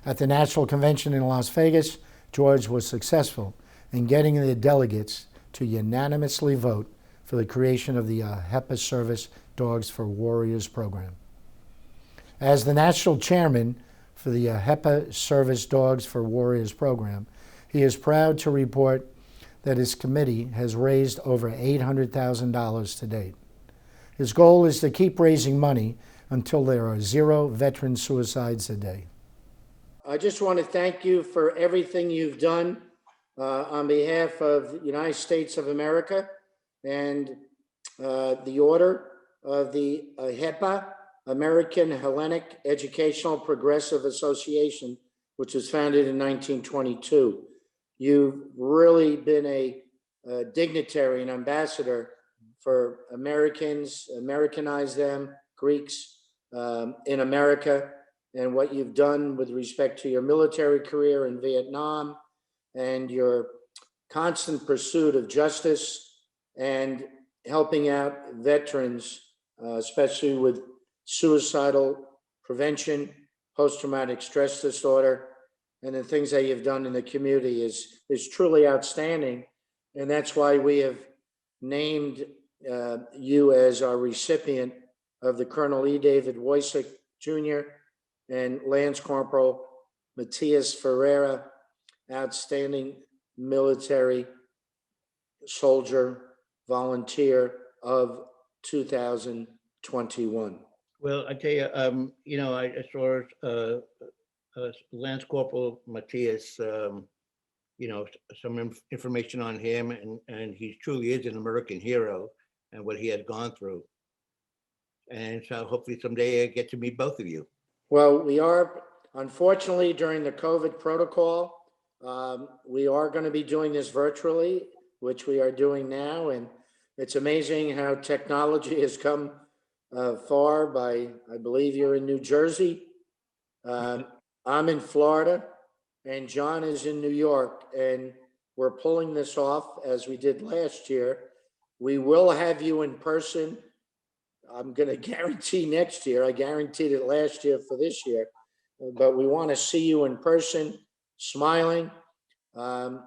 At the National Convention in Las Vegas, George was successful in getting the delegates to unanimously vote for the creation of the AHEPA Service Dogs for Warriors program. As the national chairman for the AHEPA Service Dogs for Warriors program, he is proud to report that his committee has raised over $800,000 to date. His goal is to keep raising money until there are 0 veteran suicides a day. I just want to thank you for everything you've done on behalf of the United States of America and the Order of the AHEPA, American Hellenic Educational Progressive Association, which was founded in 1922. You've really been a dignitary and ambassador for Americans, Americanize them, Greeks in America, and what you've done with respect to your military career in Vietnam and your constant pursuit of justice and helping out veterans, especially with suicidal prevention, post-traumatic stress disorder, and the things that you've done in the community is truly outstanding. And that's why we have named you as our recipient of the Colonel E. David Wojcik Jr. and Lance Corporal Mateus Ferreira Outstanding Military Soldier Volunteer of 2021. Well, I tell you, I saw Lance Corporal Matthias, some information on him, and he truly is an American hero and what he has gone through. And so hopefully someday I get to meet both of you. Well, we are, unfortunately, during the COVID protocol, we are going to be doing this virtually, which we are doing now. And it's amazing how technology has come far by, I believe you're in New Jersey. I'm in Florida, and John is in New York, and we're pulling this off as we did last year. We will have you in person. I'm going to guarantee next year. I guaranteed it last year for this year, but we want to see you in person, smiling. And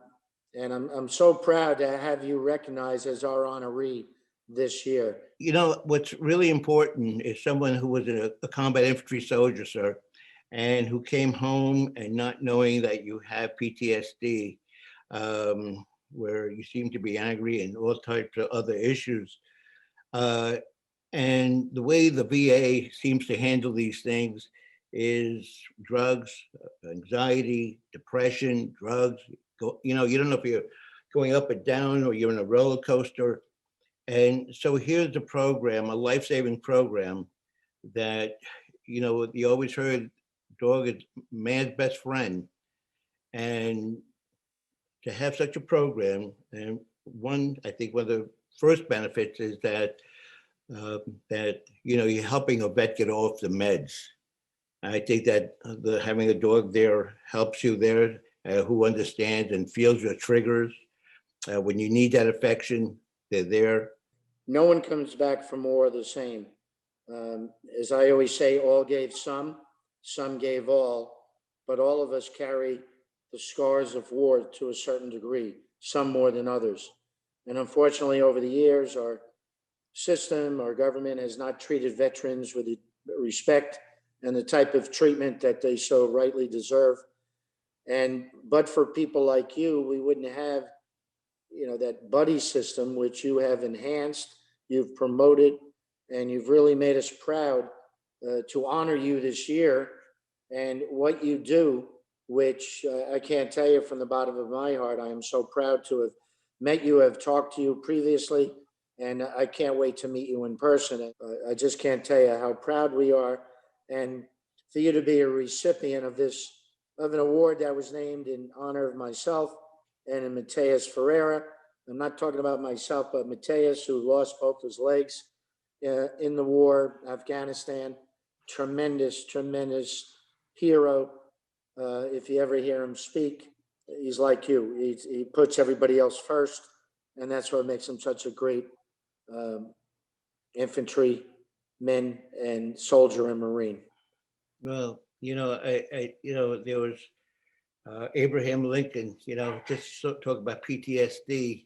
I'm so proud to have you recognized as our honoree this year. You know, what's really important is someone who was a combat infantry soldier, sir, and who came home and not knowing that you have PTSD, where you seem to be angry and all types of other issues. And the way the VA seems to handle these things is drugs, anxiety, depression, drugs. You don't know if you're going up or down or you're in a roller coaster. And so here's a program, a life-saving program that, you always heard dog is man's best friend. And to have such a program, and I think one of the first benefits is that you're helping a vet get off the meds. I think that having a dog there helps you there, who understands and feels your triggers. When you need that affection, they're there. No one comes back from war the same. As I always say, all gave some gave all, but all of us carry the scars of war to a certain degree, some more than others. And unfortunately, over the years, our system, our government has not treated veterans with the respect and the type of treatment that they so rightly deserve. But for people like you, we wouldn't have, that buddy system, which you have enhanced, you've promoted, and you've really made us proud to honor you this year and what you do, which I can't tell you from the bottom of my heart. I am so proud to have met you, have talked to you previously, and I can't wait to meet you in person. I just can't tell you how proud we are, and for you to be a recipient of an award that was named in honor of myself and in Mateus Ferreira. I'm not talking about myself, but Mateus, who lost both his legs in the war, Afghanistan. Tremendous, tremendous hero. If you ever hear him speak, he's like you. He puts everybody else first, and that's what makes him such a great infantryman and soldier and Marine. Well, there was Abraham Lincoln, just talk about PTSD,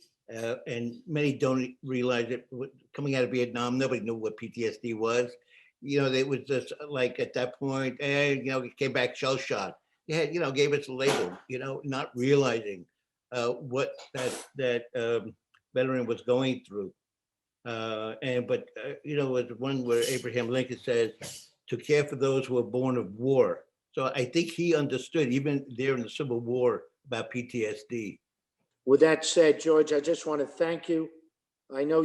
and many don't realize it. Coming out of Vietnam, nobody knew what PTSD was. It was just like at that point, he came back shell shot. Yeah, gave us a label, not realizing what that veteran was going through. But was one where Abraham Lincoln says, to care for those who are born of war. So I think he understood, even there in the Civil War, about PTSD. With that said, George, I just want to thank you. I know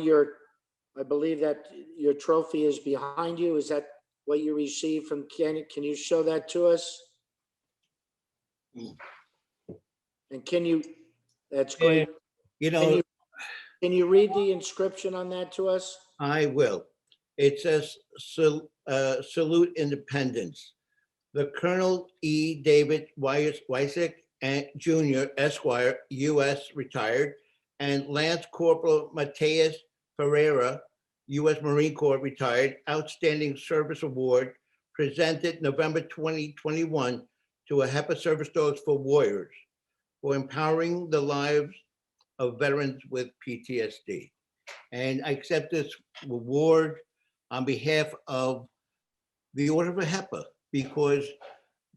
I believe that your trophy is behind you. Is that what you received from Ken? Can you show that to us? And that's great. Can you read the inscription on that to us? I will. It says, salute independence. The Colonel E. David Wysick Jr., Esquire, U.S. retired, and Lance Corporal Mateus Ferreira, U.S. Marine Corps retired, Outstanding Service Award, presented November 2021 to a HEPA Service Dogs for Warriors for empowering the lives of veterans with PTSD. And I accept this award on behalf of the Order of HEPA, because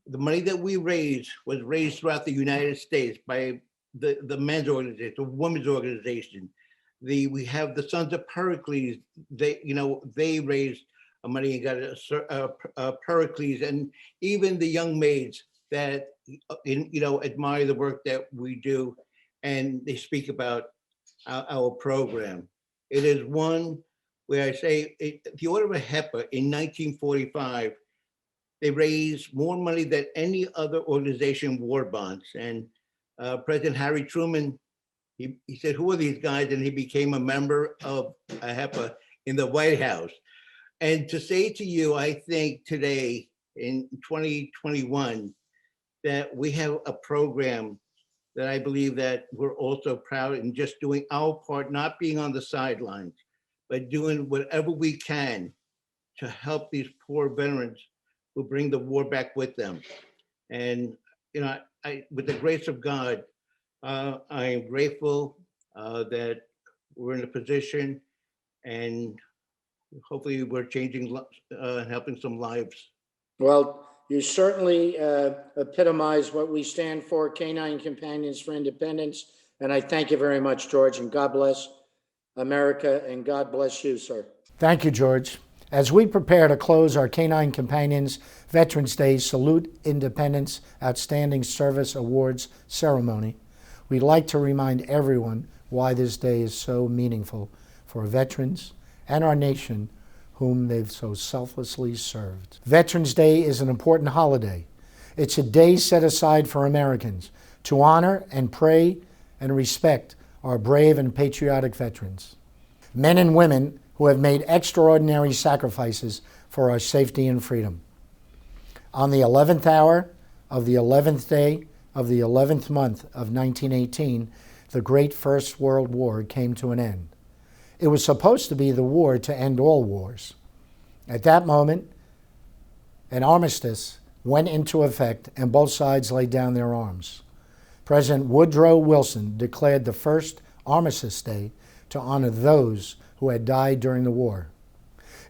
the money that we raised was raised throughout the United States by the men's organization, the women's organization. We have the Sons of Pericles. They raised money, you got Pericles, and even the young maids that admire the work that we do, and they speak about our program. It is one where I say the Order of HEPA in 1945, they raised more money than any other organization war bonds. And President Harry Truman, he said, who are these guys? And he became a member of HEPA in the White House. And to say to you, I think today in 2021, that we have a program that I believe that we're also proud in just doing our part, not being on the sidelines, but doing whatever we can to help these poor veterans who bring the war back with them. And, with the grace of God, I am grateful that we're in a position, and hopefully we're changing, helping some lives. Well, you certainly epitomize what we stand for, Canine Companions for Independence. And I thank you very much, George, and God bless America, and God bless you, sir. Thank you, George. As we prepare to close our Canine Companions Veterans Day Salute Independence Outstanding Service Awards ceremony, we'd like to remind everyone why this day is so meaningful for veterans and our nation whom they've so selflessly served. Veterans Day is an important holiday. It's a day set aside for Americans to honor and pray and respect our brave and patriotic veterans, men and women who have made extraordinary sacrifices for our safety and freedom. On the 11th hour of the 11th day of the 11th month of 1918, the great First World War came to an end. It was supposed to be the war to end all wars. At that moment, an armistice went into effect and both sides laid down their arms. President Woodrow Wilson declared the first Armistice Day to honor those who had died during the war.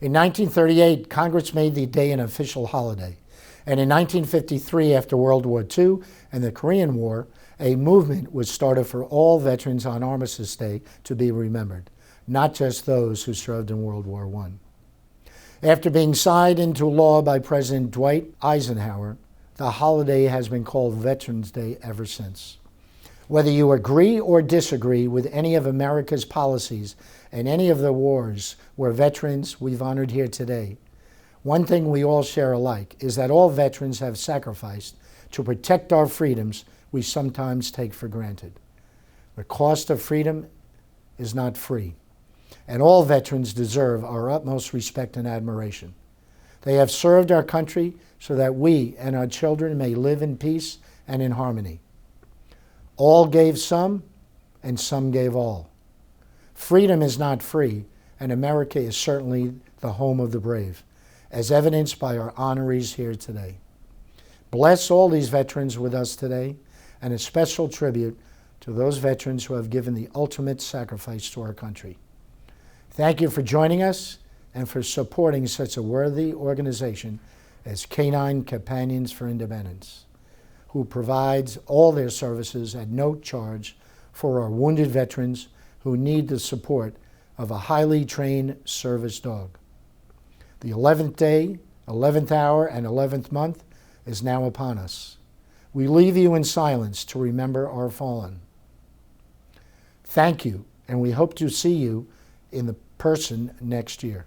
In 1938, Congress made the day an official holiday. And in 1953, after World War II and the Korean War, a movement was started for all veterans on Armistice Day to be remembered, not just those who served in World War I. After being signed into law by President Dwight Eisenhower, the holiday has been called Veterans Day ever since. Whether you agree or disagree with any of America's policies and any of the wars where veterans we've honored here today, one thing we all share alike is that all veterans have sacrificed to protect our freedoms we sometimes take for granted. The cost of freedom is not free, and all veterans deserve our utmost respect and admiration. They have served our country so that we and our children may live in peace and in harmony. All gave some, and some gave all. Freedom is not free, and America is certainly the home of the brave, as evidenced by our honorees here today. Bless all these veterans with us today, and a special tribute to those veterans who have given the ultimate sacrifice to our country. Thank you for joining us and for supporting such a worthy organization as Canine Companions for Independence, who provides all their services at no charge for our wounded veterans who need the support of a highly trained service dog. The 11th day, 11th hour, and 11th month is now upon us. We leave you in silence to remember our fallen. Thank you, and we hope to see you in person next year.